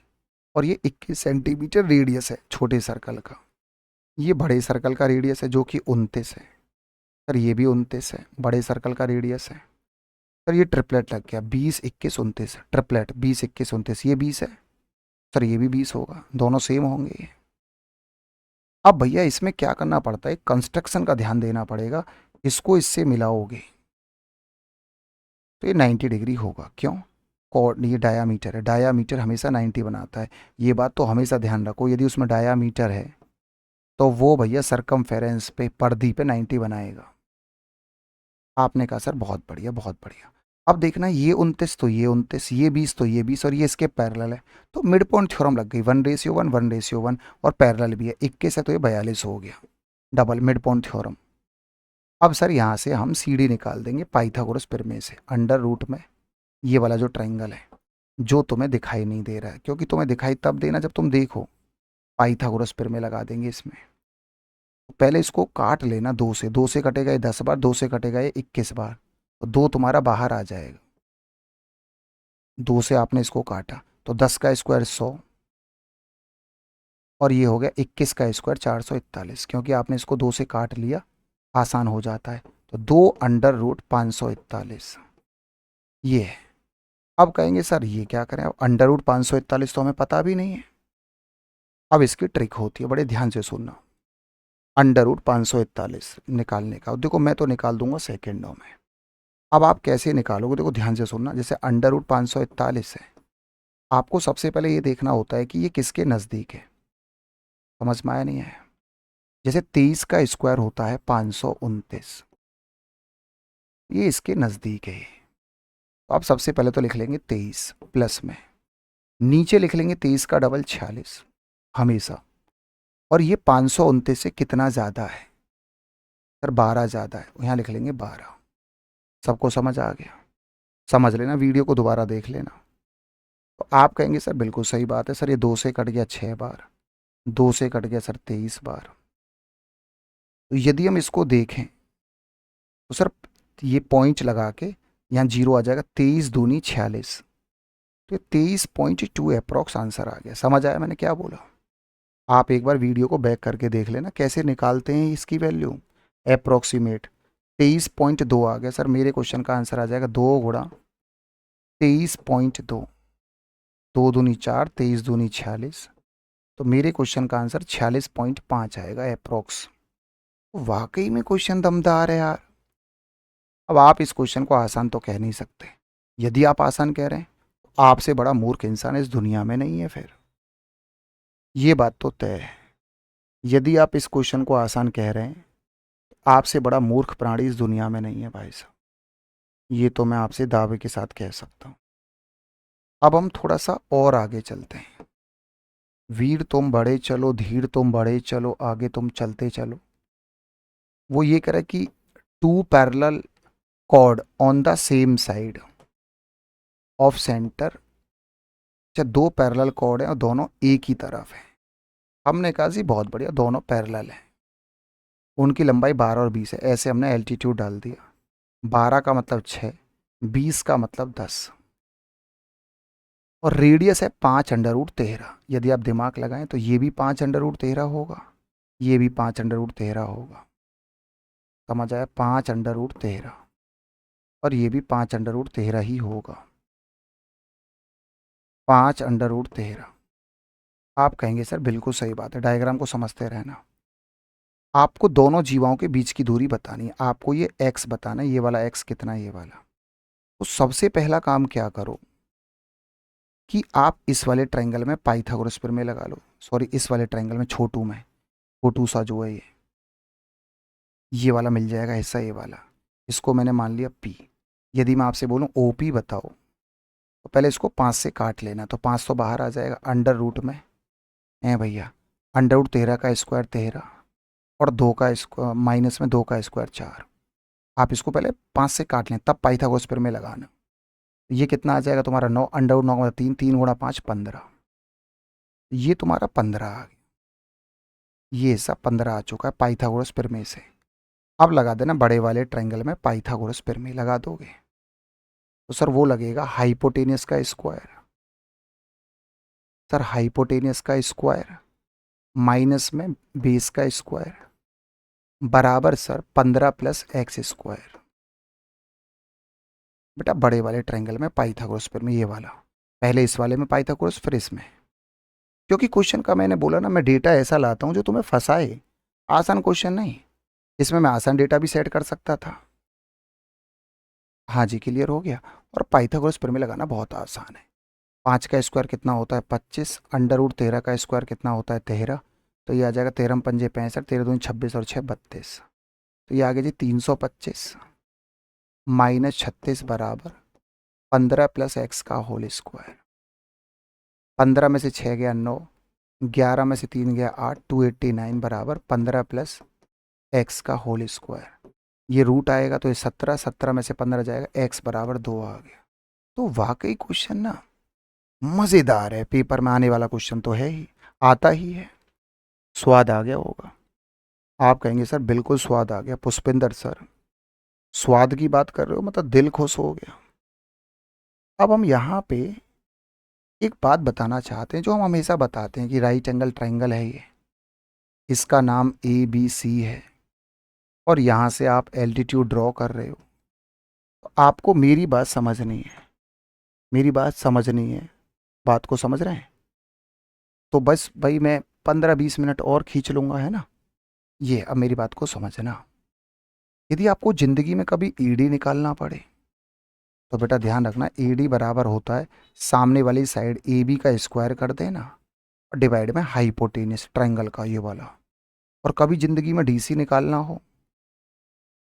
और ये 21 सेंटीमीटर रेडियस है छोटे सर्कल का, ये बड़े सर्कल का रेडियस है जो कि 29 है। सर ये भी 29 है, बड़े सर्कल का रेडियस है। सर ये ट्रिपलेट लग गया, 20 21 29 ट्रिपलेट, 20 21 29, ये 20 है। सर ये भी 20 होगा, दोनों सेम होंगे ये। अब भैया इसमें क्या करना पड़ता है, कंस्ट्रक्शन का ध्यान देना पड़ेगा। इसको इससे मिलाओगे तो ये 90 डिग्री होगा। क्यों? कॉर्ड, ये डायामीटर है, डायामीटर हमेशा 90 बनाता है। ये बात तो हमेशा ध्यान रखो, यदि उसमें डायामीटर है तो वो भैया सरकमफेरेंस पे, पर्दी पे 90 बनाएगा। आपने कहा सर बहुत बढ़िया बहुत बढ़िया। अब देखना ये 29 तो ये 29, ये 20 तो ये 20 और ये इसके पैरेलल है, तो मिड पॉइंट थ्योरम लग गई। 1:1 1:1 और पैरेलल भी है, 21 है तो ये 42 हो गया, डबल मिड पॉइंट थ्योरम। अब सर यहाँ से हम सी डी निकाल देंगे पाइथागोरस प्रमेय से। अंडर रूट में ये वाला जो ट्राइंगल है जो तुम्हें दिखाई नहीं दे रहा है, क्योंकि तुम्हें दिखाई तब देना जब तुम देखो, पाइथागोरस प्रमेय लगा देंगे इसमें। पहले इसको काट लेना, 2 से कटेगा ये 10 बार, 2 से कटेगा ये 21 बार, तो 2 तुम्हारा बाहर आ जाएगा। 2 से आपने इसको काटा तो 10 का स्क्वायर 100 और ये हो गया 21 का स्क्वायर 441, क्योंकि आपने इसको 2 से काट लिया, आसान हो जाता है। तो 2√541 ये है। अब कहेंगे सर ये क्या करें, अब √541 तो हमें पता भी नहीं है। अब इसकी ट्रिक होती है, बड़े ध्यान से सुनना। √541 निकालने का, देखो मैं तो निकाल दूंगा सेकेंडों में। अब आप कैसे निकालोगे, देखो ध्यान से सुनना। जैसे √541 है, आपको सबसे पहले ये देखना होता है कि ये किसके नज़दीक है। समझ में आया नहीं है? जैसे 23 का स्क्वायर होता है 529, ये इसके नज़दीक है। तो आप सबसे पहले तो लिख लेंगे 23 प्लस में, नीचे लिख लेंगे 23 का डबल 46 हमेशा। और ये 529 से कितना ज़्यादा है सर, 12 ज़्यादा है, यहाँ लिख लेंगे 12। सबको समझ आ गया? समझ लेना, वीडियो को दोबारा देख लेना। तो आप कहेंगे सर बिल्कुल सही बात है सर, ये 2 से कट गया 6 बार, 2 से कट गया सर 23 बार। तो यदि हम इसको देखें तो सर ये पॉइंट लगा के यहाँ 0 आ जाएगा, 23 दूनी 46, तो 23.2 अप्रॉक्स आंसर आ गया। समझ आया मैंने क्या बोला? आप एक बार वीडियो को बैक करके देख लेना कैसे निकालते हैं इसकी वैल्यू, अप्रॉक्सीमेट। 23.2 आ गया सर, मेरे क्वेश्चन का आंसर आ जाएगा 2 गुणा 23.2, 2 दूनी 4, 23 दूनी 46, तो मेरे क्वेश्चन का आंसर 46.5 आएगा अप्रॉक्स। वाकई में क्वेश्चन दमदार है यार। अब आप इस क्वेश्चन को आसान तो कह नहीं सकते, यदि आप आसान कह रहे हैं तो आपसे बड़ा मूर्ख इंसान इस दुनिया में नहीं है फिर, ये बात तो तय है। यदि आप इस क्वेश्चन को आसान कह रहे हैं, आपसे बड़ा मूर्ख प्राणी इस दुनिया में नहीं है भाई साहब, ये तो मैं आपसे दावे के साथ कह सकता हूँ। अब हम थोड़ा सा और आगे चलते हैं। वीर तुम बढ़े चलो, धीर तुम बढ़े चलो, आगे तुम चलते चलो। वो ये कह रहा है कि 2 parallel chord on the same side of centre, अच्छा 2 पैरेलल कॉर्ड हैं और दोनों एक ही तरफ है। हमने कहा जी बहुत बढ़िया, दोनों पैरेलल हैं, उनकी लंबाई 12 और 20 है। ऐसे हमने एल्टीट्यूड डाल दिया, 12 का मतलब 6, 20 का मतलब 10। और रेडियस है 5√13। यदि आप दिमाग लगाएं तो ये भी 5√13 होगा, ये भी 5√13 होगा। समझ आया? 5√13 और ये भी 5√13 ही होगा। 5√13। आप कहेंगे सर बिल्कुल सही बात है, डायग्राम को समझते रहना। आपको दोनों जीवाओं के बीच की दूरी बतानी है, आपको ये x बताना है, ये वाला x कितना है, ये वाला। तो सबसे पहला काम क्या करो कि आप इस वाले ट्रायंगल में पाइथागोरस प्रमेय लगा लो। सॉरी, इस वाले ट्रायंगल में छोटू में, छोटू सा जो है ये वाला मिल जाएगा हिस्सा, ये वाला। इसको मैंने मान लिया p। यदि मैं आपसे बोलूं OP बताओ, तो पहले इसको 5 से काट लेना, तो 5 तो बाहर आ जाएगा, अंडर रूट में है भैया, अंडर रूट 13 का स्क्वायर 13 और 2 का स्क्वायर माइनस में 2 का स्क्वायर 4। आप इसको पहले 5 से काट लें, तब पाइथागोरस प्रमेय लगाना। ये कितना आ जाएगा तुम्हारा 9, अंडर रूट 9 का 3, 3 गुणा 5 15। ये तुम्हारा 15 आ गया, ये सब 15 आ चुका है पाइथागोरस प्रमेय से। अब लगा देना बड़े वाले ट्रायंगल में पाइथागोरस प्रमेय लगा दोगे तो सर वो लगेगा हाइपोटेनियस का स्क्वायर। सर हाइपोटेनियस का स्क्वायर माइनस में बेस का स्क्वायर बराबर सर 15 प्लस एक्स स्क्वायर। बेटा बड़े वाले ट्रायंगल में पाइथागोरस प्रमेय ये वाला, पहले इस वाले में पाइथागोरस फिर इसमें। क्योंकि क्वेश्चन का मैंने बोला ना, मैं डेटा ऐसा लाता हूँ जो तुम्हें फंसाए, आसान क्वेश्चन नहीं। इसमें मैं आसान डेटा भी सेट कर सकता था। हाँ जी, क्लियर हो गया। और पाइथागोरस प्रमेय लगाना बहुत आसान है। 5 का स्क्वायर कितना होता है 25, अंडर रूट 13 का स्क्वायर कितना होता है 13, तो ये आ जाएगा 13 पंजे 65, 13 दूनी 26 और 6 32। तो ये आ गया जी 325 माइनस 36 बराबर 15 प्लस एक्स का होल स्क्वायर। 15 में से 6 गया 9, 11 में से 3 गया 8, 289 बराबर 15 प्लस एक्स का होल स्क्वायर। ये रूट आएगा तो ये 17, 17 में से 15 जाएगा, एक्स बराबर 2 आ गया। तो वाकई क्वेश्चन ना मज़ेदार है, पेपर में आने वाला क्वेश्चन तो है ही, आता ही है। स्वाद आ गया होगा। आप कहेंगे सर बिल्कुल स्वाद आ गया। पुष्पिंदर सर, स्वाद की बात कर रहे हो मतलब दिल खुश हो गया। अब हम यहाँ पे एक बात बताना चाहते हैं जो हम हमेशा बताते हैं कि राइट एंगल ट्रायंगल है ये, इसका नाम ABC है और यहाँ से आप एल्टीट्यूड ड्रॉ कर रहे हो। तो आपको मेरी बात समझनी है, मेरी बात समझनी है, बात को समझ रहे हैं? तो बस भाई मैं 15-20 मिनट और खींच लूँगा, है ना। ये अब मेरी बात को समझना। यदि आपको ज़िंदगी में कभी ED निकालना पड़े तो बेटा ध्यान रखना, ED बराबर होता है सामने वाली साइड AB का स्क्वायर कर देना और डिवाइड में हाइपोटेनियस ट्रायंगल का ये वाला। और कभी ज़िंदगी में DC निकालना हो,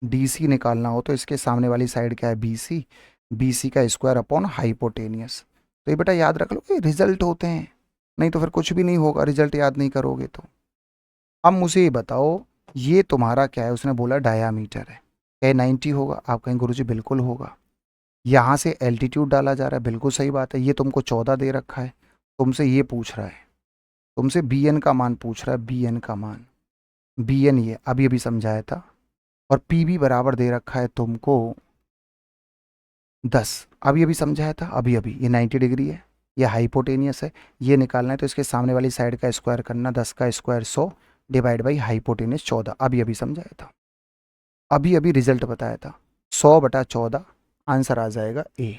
DC निकालना हो तो इसके सामने वाली साइड क्या है BC का स्क्वायर अपॉन हाइपोटेनियस। तो ये बेटा याद रख लो कि रिजल्ट होते हैं, नहीं तो फिर कुछ भी नहीं होगा, रिजल्ट याद नहीं करोगे तो। अब मुझे ये बताओ, ये तुम्हारा क्या है? उसने बोला डायामीटर है, क्या 90 होगा? आप कहेंगे गुरुजी बिल्कुल होगा। यहाँ से एल्टीट्यूड डाला जा रहा है, बिल्कुल सही बात है। ये तुमको 14 दे रखा है, तुमसे ये पूछ रहा है, तुमसे BN का मान पूछ रहा है, BN का मान, BN ये अभी अभी समझाया था। और PB बराबर दे रखा है तुमको 10, अभी अभी समझाया था, अभी अभी। ये 90 डिग्री है, ये हाइपोटेनियस है, ये निकालना है तो इसके सामने वाली साइड का स्क्वायर करना, 10 का स्क्वायर 100 डिवाइड बाई हाइपोटेनियस 14, अभी अभी समझाया था, अभी अभी रिजल्ट बताया था। 100/14 आंसर आ जाएगा A।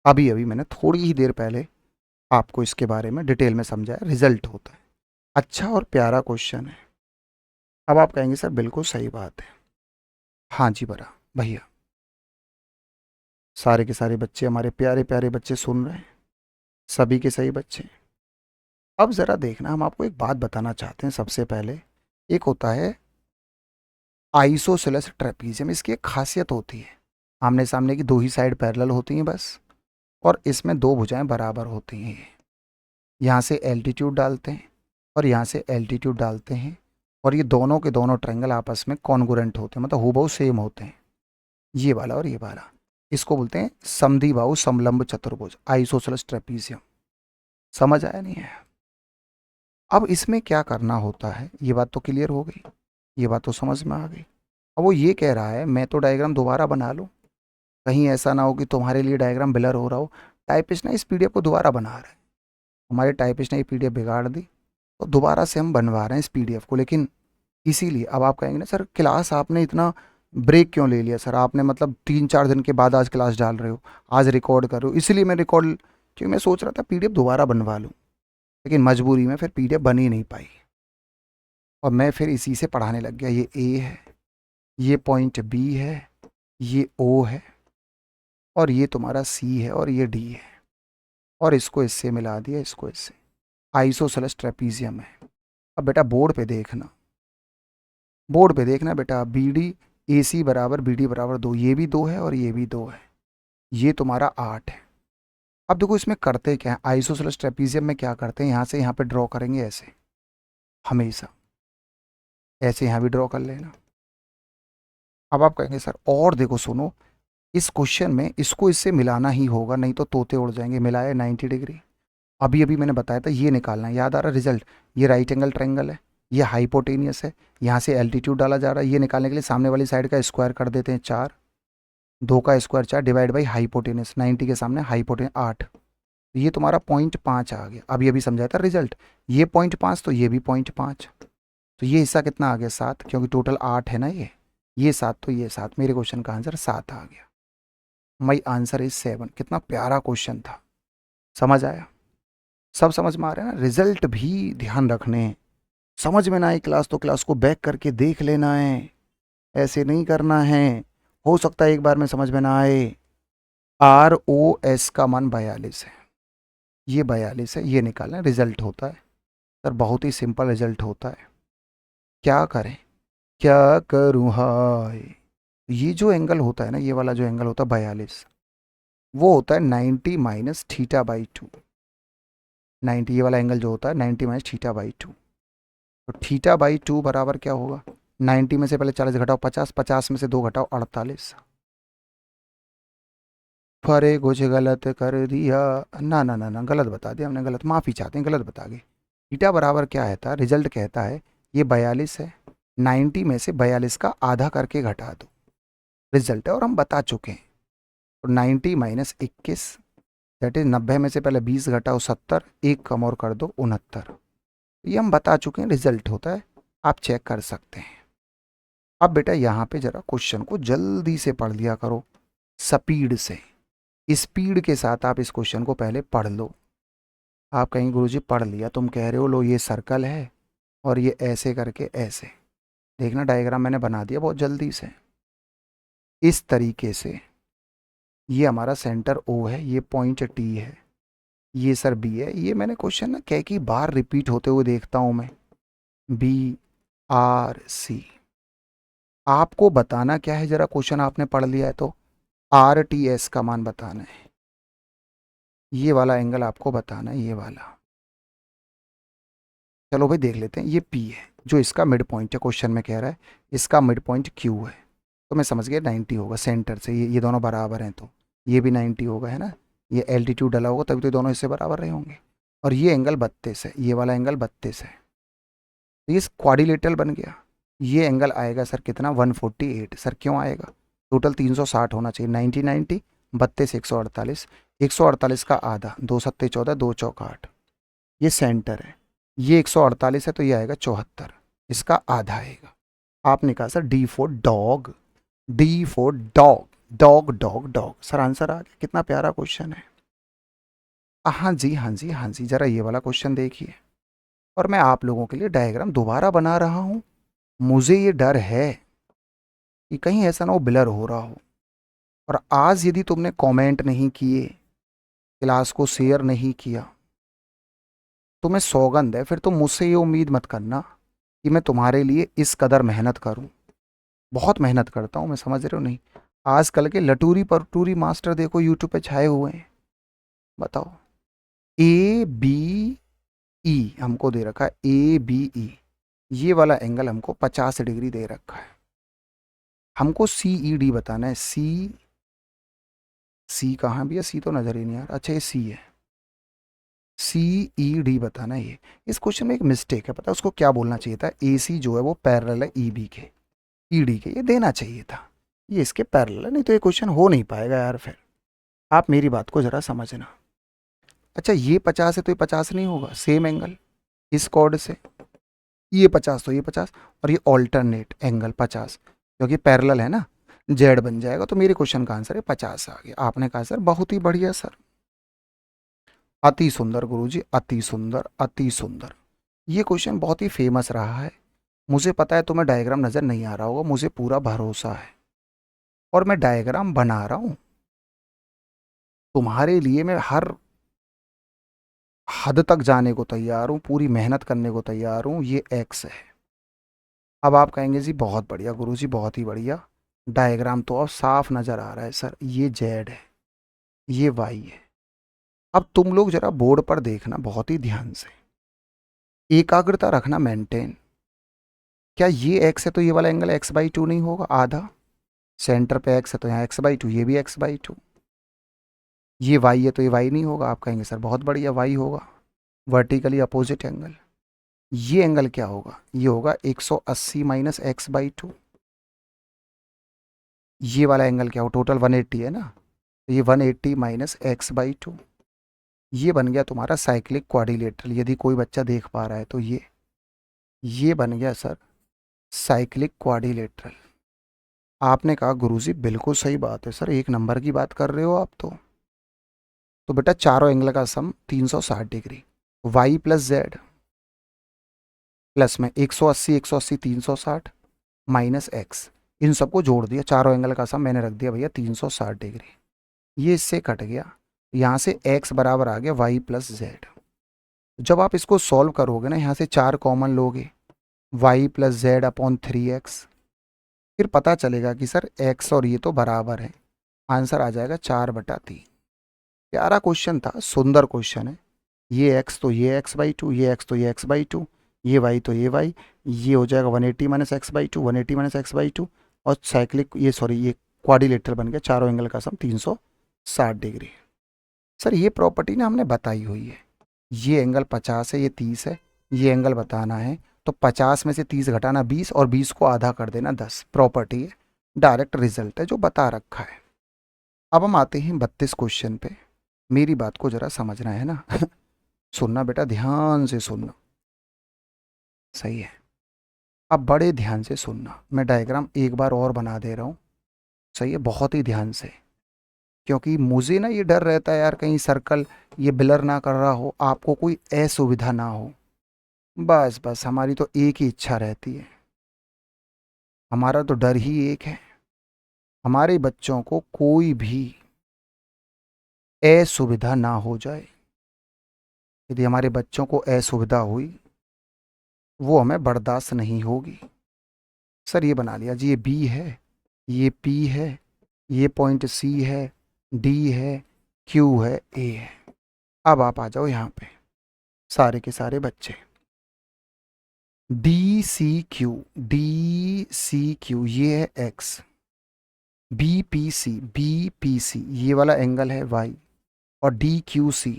अभी अभी मैंने थोड़ी ही देर पहले आपको इसके बारे में डिटेल में समझाया, रिजल्ट होता है। अच्छा और प्यारा क्वेश्चन है। अब आप कहेंगे सर बिल्कुल सही बात है। हाँ जी बरा भैया, सारे के सारे बच्चे, हमारे प्यारे प्यारे बच्चे सुन रहे हैं, सभी के सही बच्चे। अब ज़रा देखना, हम आपको एक बात बताना चाहते हैं। सबसे पहले एक होता है आइसोसेलेस ट्रेपीजियम, इसकी एक खासियत होती है, आमने सामने की दो ही साइड पैरेलल होती हैं बस, और इसमें दो भुजाएं बराबर होती हैं। यहाँ से एल्टीट्यूड डालते हैं और यहाँ से एल्टीट्यूड डालते हैं, और ये दोनों के दोनों ट्रायंगल आपस में कॉन्ग्रुएंट होते हैं, मतलब हूबहू सेम होते हैं, ये वाला और ये वाला। इसको बोलते हैं समद्विबाहु समलंब चतुर्भुज, आइसोसेलेस ट्रेपीजियम। समझ आया नहीं है? अब इसमें क्या करना होता है, ये बात तो क्लियर हो गई, ये बात तो समझ में आ गई। अब वो ये कह रहा है मैं तो डायग्राम दोबारा बना लूँ, कहीं ऐसा ना हो कि तुम्हारे लिए डायग्राम ब्लर हो रहा हो। टाइपिस्ट ने इस पीडीएफ को दोबारा बना रहा है, हमारे टाइपिस्ट ने ये पीडीएफ बिगाड़ दी तो दोबारा से हम बनवा रहे हैं इस पीडीएफ को। लेकिन इसीलिए अब आप कहेंगे ना सर क्लास आपने इतना ब्रेक क्यों ले लिया सर, आपने मतलब 3-4 दिन के बाद आज क्लास डाल रहे हो, आज रिकॉर्ड कर रहे हो। इसलिए मैं रिकॉर्ड, क्योंकि मैं सोच रहा था पीडीएफ दोबारा बनवा लूँ, लेकिन मजबूरी में फिर पीडीएफ बन ही नहीं पाई और मैं फिर इसी से पढ़ाने लग गया। ये ए है, ये पॉइंट बी है, ये ओ है, और ये तुम्हारा सी है, और ये डी है, और इसको इससे मिला दिया, इसको इससे। आइसोसेलेस ट्रेपीजियम है। अब बेटा बोर्ड पे देखना, बोर्ड पे देखना बेटा, बी डी ए सी बराबर बी डी बराबर 2, ये भी 2 है और ये भी 2 है, ये तुम्हारा 8 है। अब देखो इसमें करते क्या है, आइसोसेलेस ट्रेपीजियम में क्या करते हैं, यहाँ से यहाँ पे ड्रॉ करेंगे ऐसे, हमेशा ऐसे यहाँ भी ड्रॉ कर लेना। अब आप कहेंगे सर और देखो सुनो, इस क्वेश्चन में इसको इससे मिलाना ही होगा, नहीं तो तोते उड़ जाएंगे। मिलाए 90 डिग्री, अभी अभी मैंने बताया था ये निकालना है, याद आ रहा रिजल्ट। ये राइट एंगल ट्रायंगल है, ये हाइपोटेनियस है, यहाँ से एल्टीट्यूड डाला जा रहा है। ये निकालने के लिए सामने वाली साइड का स्क्वायर कर देते हैं 4, 2 का स्क्वायर 4 डिवाइड बाई हाइपोटेनियस, 90 के सामने हाइपोटेनियस 8, ये तुम्हारा 0.5 आ गया। अभी अभी समझाया था रिजल्ट, ये 0.5 तो ये भी 0.5, तो ये हिस्सा कितना आ गया 7, क्योंकि टोटल 8 है ना, ये 7 तो ये 7, मेरे क्वेश्चन का आंसर 7 आ गया। My answer is 7। कितना प्यारा क्वेश्चन था, समझ आया? सब समझ में आ रहा है ना? रिजल्ट भी ध्यान रखने, समझ में ना आए क्लास तो क्लास को बैक करके देख लेना है, ऐसे नहीं करना है। हो सकता है एक बार में समझ में ना आए। आर ओ एस का मान 42 है, ये 42 है, ये निकालना है, रिजल्ट होता है सर, बहुत ही सिंपल रिजल्ट होता है। क्या करें, क्या करूँ हाय। ये जो एंगल होता है ना, ये वाला जो एंगल होता है 42, वो होता है 90 माइनस थीटा बाई 2। 90, ये वाला एंगल जो होता है 90 माइनस थीटा बाई 2, तो थीटा बाई 2 बराबर क्या होगा, 90 में से पहले 40 घटाओ 50, 50 में से 2 घटाओ 48। फरे कुछ गलत कर दिया, ना ना ना ना, गलत बता दिया हमने, गलत, माफ़ी चाहते हैं, गलत बता गए। थीटा बराबर क्या है था, रिजल्ट कहता है ये 42 है, 90 में से 42 का आधा करके घटा दो, रिजल्ट है, और हम बता चुके हैं। तो 90 माइनस 21, दैट इज 90 में से पहले 20 घटाओ 70, एक कम और कर दो 69, ये हम बता चुके हैं, रिजल्ट होता है, आप चेक कर सकते हैं। अब बेटा यहाँ पे जरा क्वेश्चन को जल्दी से पढ़ लिया करो, स्पीड से, स्पीड के साथ आप इस क्वेश्चन को पहले पढ़ लो। आप कहेंगे गुरुजी पढ़ लिया, तुम कह रहे हो लो ये सर्कल है और ये ऐसे करके ऐसे, देखना डायग्राम मैंने बना दिया बहुत जल्दी से, इस तरीके से। ये हमारा सेंटर ओ है, ये पॉइंट टी है, ये सर बी है। ये मैंने क्वेश्चन ना कई बार रिपीट होते हुए देखता हूँ मैं, बी आर सी। आपको बताना क्या है, जरा क्वेश्चन आपने पढ़ लिया है तो आर टी एस का मान बताना है, ये वाला एंगल आपको बताना है, ये वाला। चलो भाई देख लेते हैं, ये पी है जो इसका मिड पॉइंट है, क्वेश्चन में कह रहा है इसका मिड पॉइंट क्यू है, तो मैं समझ गया 90 होगा सेंटर से, ये दोनों बराबर हैं तो ये भी 90 होगा, है ना, ये एल्टीट्यूड डाला होगा तभी तो दोनों इससे बराबर रहे होंगे। और ये एंगल 32 है, ये वाला एंगल 32 है, तो ये क्वाड्रिलेटरल बन गया। ये एंगल आएगा सर कितना, 148। सर क्यों आएगा, टोटल 360 होना चाहिए, 90 90 32 148, 148 का आधा, 2 सत्ते 14, 2 चौक 8, ये सेंटर है, ये 148 है तो ये आएगा 74, इसका आधा आएगा। आपने कहा sir D for dog, D for dog, dog dog dog, sir answer आ गया। कितना प्यारा क्वेश्चन है। हाँ जी हाँ जी हाँ जी, जरा ये वाला क्वेश्चन देखिए, और मैं आप लोगों के लिए डायग्राम दोबारा बना रहा हूँ। मुझे ये डर है कि कहीं ऐसा ना हो ब्लर हो रहा हो, और आज यदि तुमने कमेंट नहीं किए, क्लास को शेयर नहीं किया, तो मैं सौगंध है फिर तुम मुझसे ये उम्मीद मत करना कि मैं तुम्हारे लिए इस कदर मेहनत करूं। बहुत मेहनत करता हूं मैं, समझ रहे हो नहीं। आजकल के लटूरी परटूरी मास्टर देखो यूट्यूब पे छाए हुए हैं, बताओ। ए बी ई हमको दे रखा है, ए बी ई, ये वाला एंगल हमको 50 डिग्री दे रखा है, हमको सी ई डी बताना है। सी, सी कहाँ भी है, सी तो नजर ही नहीं आ रहा, अच्छा ये सी है, सी ई डी बताना है। ये इस क्वेश्चन में एक मिस्टेक है, पता है उसको क्या बोलना चाहिए था, ए सी जो है वो पैरेलल है ई बी के, ई डी के, ये देना चाहिए था, ये इसके पैरेलल है, नहीं तो ये क्वेश्चन हो नहीं पाएगा यार। फिर आप मेरी बात को ज़रा समझना, अच्छा ये 50 है तो ये 50 नहीं होगा, सेम एंगल इस कॉर्ड से, ये 50 तो ये 50, और ये ऑल्टरनेट एंगल 50, क्योंकि पैरेलल है ना, जेड बन जाएगा। तो मेरे क्वेश्चन का आंसर है 50 आ गया। आपने कहा सर बहुत ही बढ़िया सर, अति सुंदर गुरुजी, अति सुंदर, अति सुंदर। ये क्वेश्चन बहुत ही फेमस रहा है। मुझे पता है तुम्हें डायग्राम नज़र नहीं आ रहा होगा, मुझे पूरा भरोसा है, और मैं डायग्राम बना रहा हूँ तुम्हारे लिए। मैं हर हद तक जाने को तैयार हूँ, पूरी मेहनत करने को तैयार हूँ। ये एक्स है। अब आप कहेंगे जी बहुत बढ़िया गुरुजी, बहुत ही बढ़िया, डायग्राम तो अब साफ नज़र आ रहा है सर। ये जेड है, ये वाई है। अब तुम लोग जरा बोर्ड पर देखना बहुत ही ध्यान से, एकाग्रता रखना मेंटेन। क्या ये एक्स है तो ये वाला एंगल x/2 नहीं होगा आधा? सेंटर पे एक्स है तो यहाँ x/2, ये भी x/2। ये वाई है तो ये वाई नहीं होगा? आप कहेंगे सर बहुत बढ़िया वाई होगा, वर्टिकली अपोजिट एंगल। ये एंगल क्या होगा? ये होगा 180 माइनस x/2। ये वाला एंगल क्या हो, टोटल 180 है ना, तो ये 180 माइनस x/2। ये बन गया तुम्हारा साइक्लिक क्वाड्रिलेटरल। यदि कोई बच्चा देख पा रहा है तो ये बन गया सर साइक्लिक क्वाड्रिलेटरल। आपने कहा गुरुजी बिल्कुल सही बात है सर, एक नंबर की बात कर रहे हो आप तो बेटा चारों एंगल का sum 360 degree, Y plus Z plus में 180 180 360 माइनस एक्स, इन सबको जोड़ दिया, चारों एंगल का सम मैंने रख दिया भैया 360 डिग्री। ये इससे कट गया, यहाँ से x बराबर आ गया y प्लस जेड। जब आप इसको सॉल्व करोगे ना, यहाँ से 4 कॉमन लोगे, y plus Z upon 3x, फिर पता चलेगा कि सर x और ये तो बराबर है। आंसर आ जाएगा 4/3। प्यारा क्वेश्चन था, सुंदर क्वेश्चन है। ये x तो ये x/2, ये x तो ये x/2, ये y तो ये हो जाएगा 180 माइनस x/2, 180 माइनस x/2, और साइक्लिक ये सॉरी ये क्वाड्रिलेटरल बन गया, चारों एंगल का सम 360 डिग्री। सर ये प्रॉपर्टी ना हमने बताई हुई है, ये एंगल 50 है, ये 30 है, ये एंगल बताना है तो 50 में से 30 घटाना 20 और 20 को आधा कर देना 10। प्रॉपर्टी है, डायरेक्ट रिजल्ट है जो बता रखा है। अब हम आते हैं 32 क्वेश्चन पे। मेरी बात को जरा समझना है ना सुनना बेटा, ध्यान से सुनना, सही है? अब बड़े ध्यान से सुनना, मैं डायग्राम एक बार और बना दे रहा हूँ, सही है? बहुत ही ध्यान से, क्योंकि मुझे ना ये डर रहता है यार कहीं सर्कल ये ब्लर ना कर रहा हो, आपको कोई असुविधा ना हो। बस बस हमारी तो एक ही इच्छा रहती है, हमारा तो डर ही एक है, हमारे बच्चों को कोई भी असुविधा ना हो जाए। यदि हमारे बच्चों को असुविधा हुई वो हमें बर्दाश्त नहीं होगी। सर ये बना लिया जी, ये बी है, ये पी है, ये पॉइंट सी है, डी है, क्यू है, ए है। अब आप आ जाओ यहाँ पे सारे के सारे बच्चे, डी सी क्यू ये है एक्स, बी पी सी ये वाला एंगल है वाई, और डी क्यू सी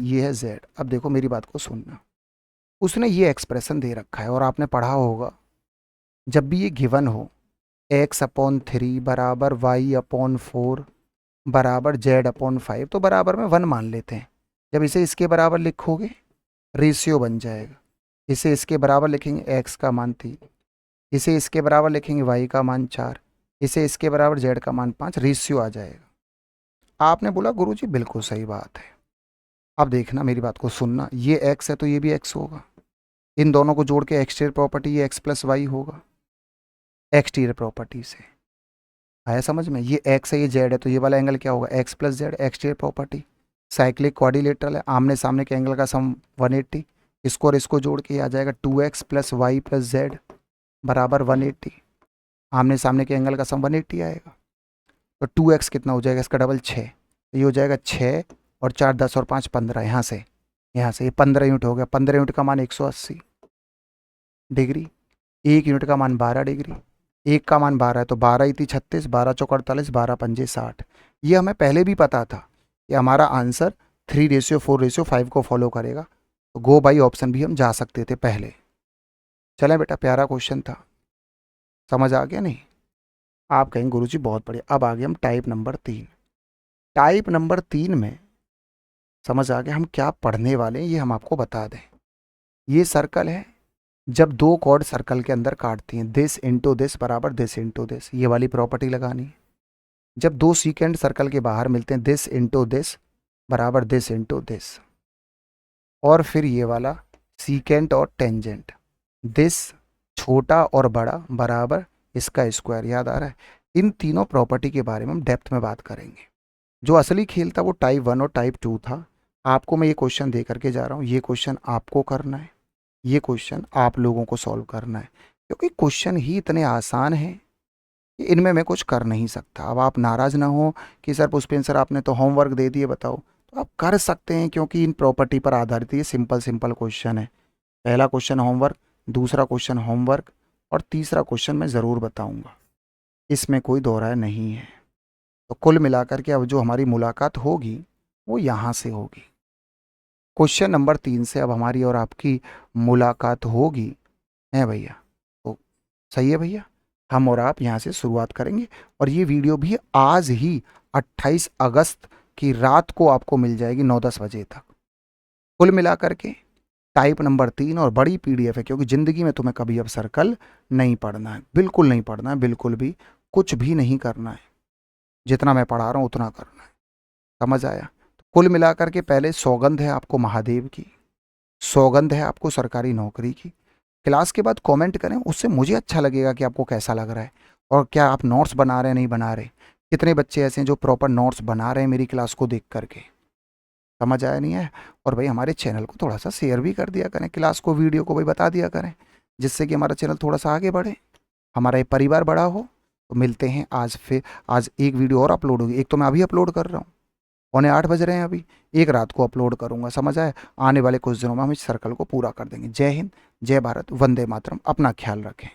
ये है जेड। अब देखो मेरी बात को सुनना, उसने ये एक्सप्रेशन दे रखा है और आपने पढ़ा होगा, जब भी ये गिवन हो x/3 बराबर y/4 बराबर z/5, तो बराबर में 1 मान लेते हैं। जब इसे इसके बराबर लिखोगे रेशियो बन जाएगा, इसे इसके बराबर लिखेंगे x का मान 3, इसे इसके बराबर लिखेंगे y का मान 4, इसे इसके बराबर z का मान 5, रेशियो आ जाएगा। आपने बोला गुरुजी बिल्कुल सही बात है। अब देखना मेरी बात को सुनना, ये x है तो ये भी x होगा, इन दोनों को जोड़ के एक्सटीरियर प्रॉपर्टी ये x प्लस वाई होगा, एक्सटीरियर प्रॉपर्टी से आया समझ में? ये x है ये z है तो ये वाला एंगल क्या होगा, x plus Z, exterior property. Cyclic quadrilateral है, आमने सामने के एंगल का सम 180, इसको और इसको जोड़ के आ जाएगा 2x plus Y plus Z बराबर 180। आमने सामने के एंगल का सम 180 आएगा, तो 2x कितना हो जाएगा, इसका डबल 6, तो ये हो जाएगा 6 और 4 10 और 5 15, यहाँ से ये 15 यूनिट हो गया, 15 यूनिट का मान 180 डिग्री, 1 यूनिट का मान 12 डिग्री, एक का मान 12 है तो 12 इति 36, 12 चौक 48, 12 पंजे 60। ये हमें पहले भी पता था कि हमारा आंसर 3:4:5 को फॉलो करेगा, तो गो बाई ऑप्शन भी हम जा सकते थे पहले। चलें बेटा, प्यारा क्वेश्चन था, समझ आ गया नहीं? आप कहेंगे गुरुजी बहुत बढ़िया। अब आ गए हम टाइप नंबर 3। टाइप नंबर 3 में समझ आ गया हम क्या पढ़ने वाले हैं, ये हम आपको बता दें। ये सर्कल है, जब दो कॉर्ड सर्कल के अंदर काटती हैं, दिस इंटू दिस बराबर दिस इंटू दिस, ये वाली प्रॉपर्टी लगानी है। जब दो सीकेंड सर्कल के बाहर मिलते हैं, दिस इंटू दिस बराबर दिस इंटू दिस। और फिर ये वाला सीकेंट और टेंजेंट, दिस छोटा और बड़ा बराबर इसका स्क्वायर, याद आ रहा है। इन तीनों प्रॉपर्टी के बारे में हम डेप्थ में बात करेंगे। जो असली खेल था वो टाइप 1 और टाइप 2 था। आपको मैं ये क्वेश्चन दे करके जा रहा हूँ, ये क्वेश्चन आपको करना है, ये क्वेश्चन आप लोगों को सॉल्व करना है, क्योंकि क्वेश्चन ही इतने आसान हैं कि इनमें मैं कुछ कर नहीं सकता। अब आप नाराज़ ना हो कि सर पुष्पेंद्र सर आपने तो होमवर्क दे दिए, बताओ, तो आप कर सकते हैं, क्योंकि इन प्रॉपर्टी पर आधारित ये सिंपल सिंपल क्वेश्चन है। पहला क्वेश्चन होमवर्क, दूसरा क्वेश्चन होमवर्क, और तीसरा क्वेश्चन मैं ज़रूर बताऊंगा, इसमें कोई दो राय नहीं है। तो कुल मिलाकर के अब जो हमारी मुलाकात होगी वो यहाँ से होगी। क्वेश्चन नंबर 3 से अब हमारी और आपकी मुलाकात होगी, है भैया? तो सही है भैया, हम और आप यहाँ से शुरुआत करेंगे। और ये वीडियो भी आज ही 28 अगस्त की रात को आपको मिल जाएगी 9-10 बजे तक। कुल मिलाकर के टाइप नंबर 3 और बड़ी पीडीएफ है, क्योंकि ज़िंदगी में तुम्हें कभी अब सर्कल नहीं पढ़ना है, बिल्कुल नहीं पढ़ना है, बिल्कुल भी कुछ भी नहीं करना है। जितना मैं पढ़ा रहा हूँ उतना करना है, समझ आया? तो कुल मिलाकर के पहले सौगंध है आपको महादेव की, सौगंध है आपको सरकारी नौकरी की। क्लास के बाद कमेंट करें, उससे मुझे अच्छा लगेगा कि आपको कैसा लग रहा है, और क्या आप नोट्स बना रहे हैं नहीं बना रहे। कितने बच्चे ऐसे हैं जो प्रॉपर नोट्स बना रहे हैं मेरी क्लास को देख करके, समझ आया नहीं है? और भाई हमारे चैनल को थोड़ा सा शेयर भी कर दिया करें, क्लास को, वीडियो को भाई बता दिया करें, जिससे कि हमारा चैनल थोड़ा सा आगे बढ़े, हमारा ये परिवार बड़ा हो। तो मिलते हैं आज, फिर आज एक वीडियो और अपलोड होगी। एक तो मैं अभी अपलोड कर रहा हूँ, 7:45 बज रहे हैं अभी, एक रात को अपलोड करूँगा, समझ आया? आने वाले कुछ दिनों में हम इस सर्कल को पूरा कर देंगे। जय हिंद, जय भारत, वंदे मातरम। अपना ख्याल रखें।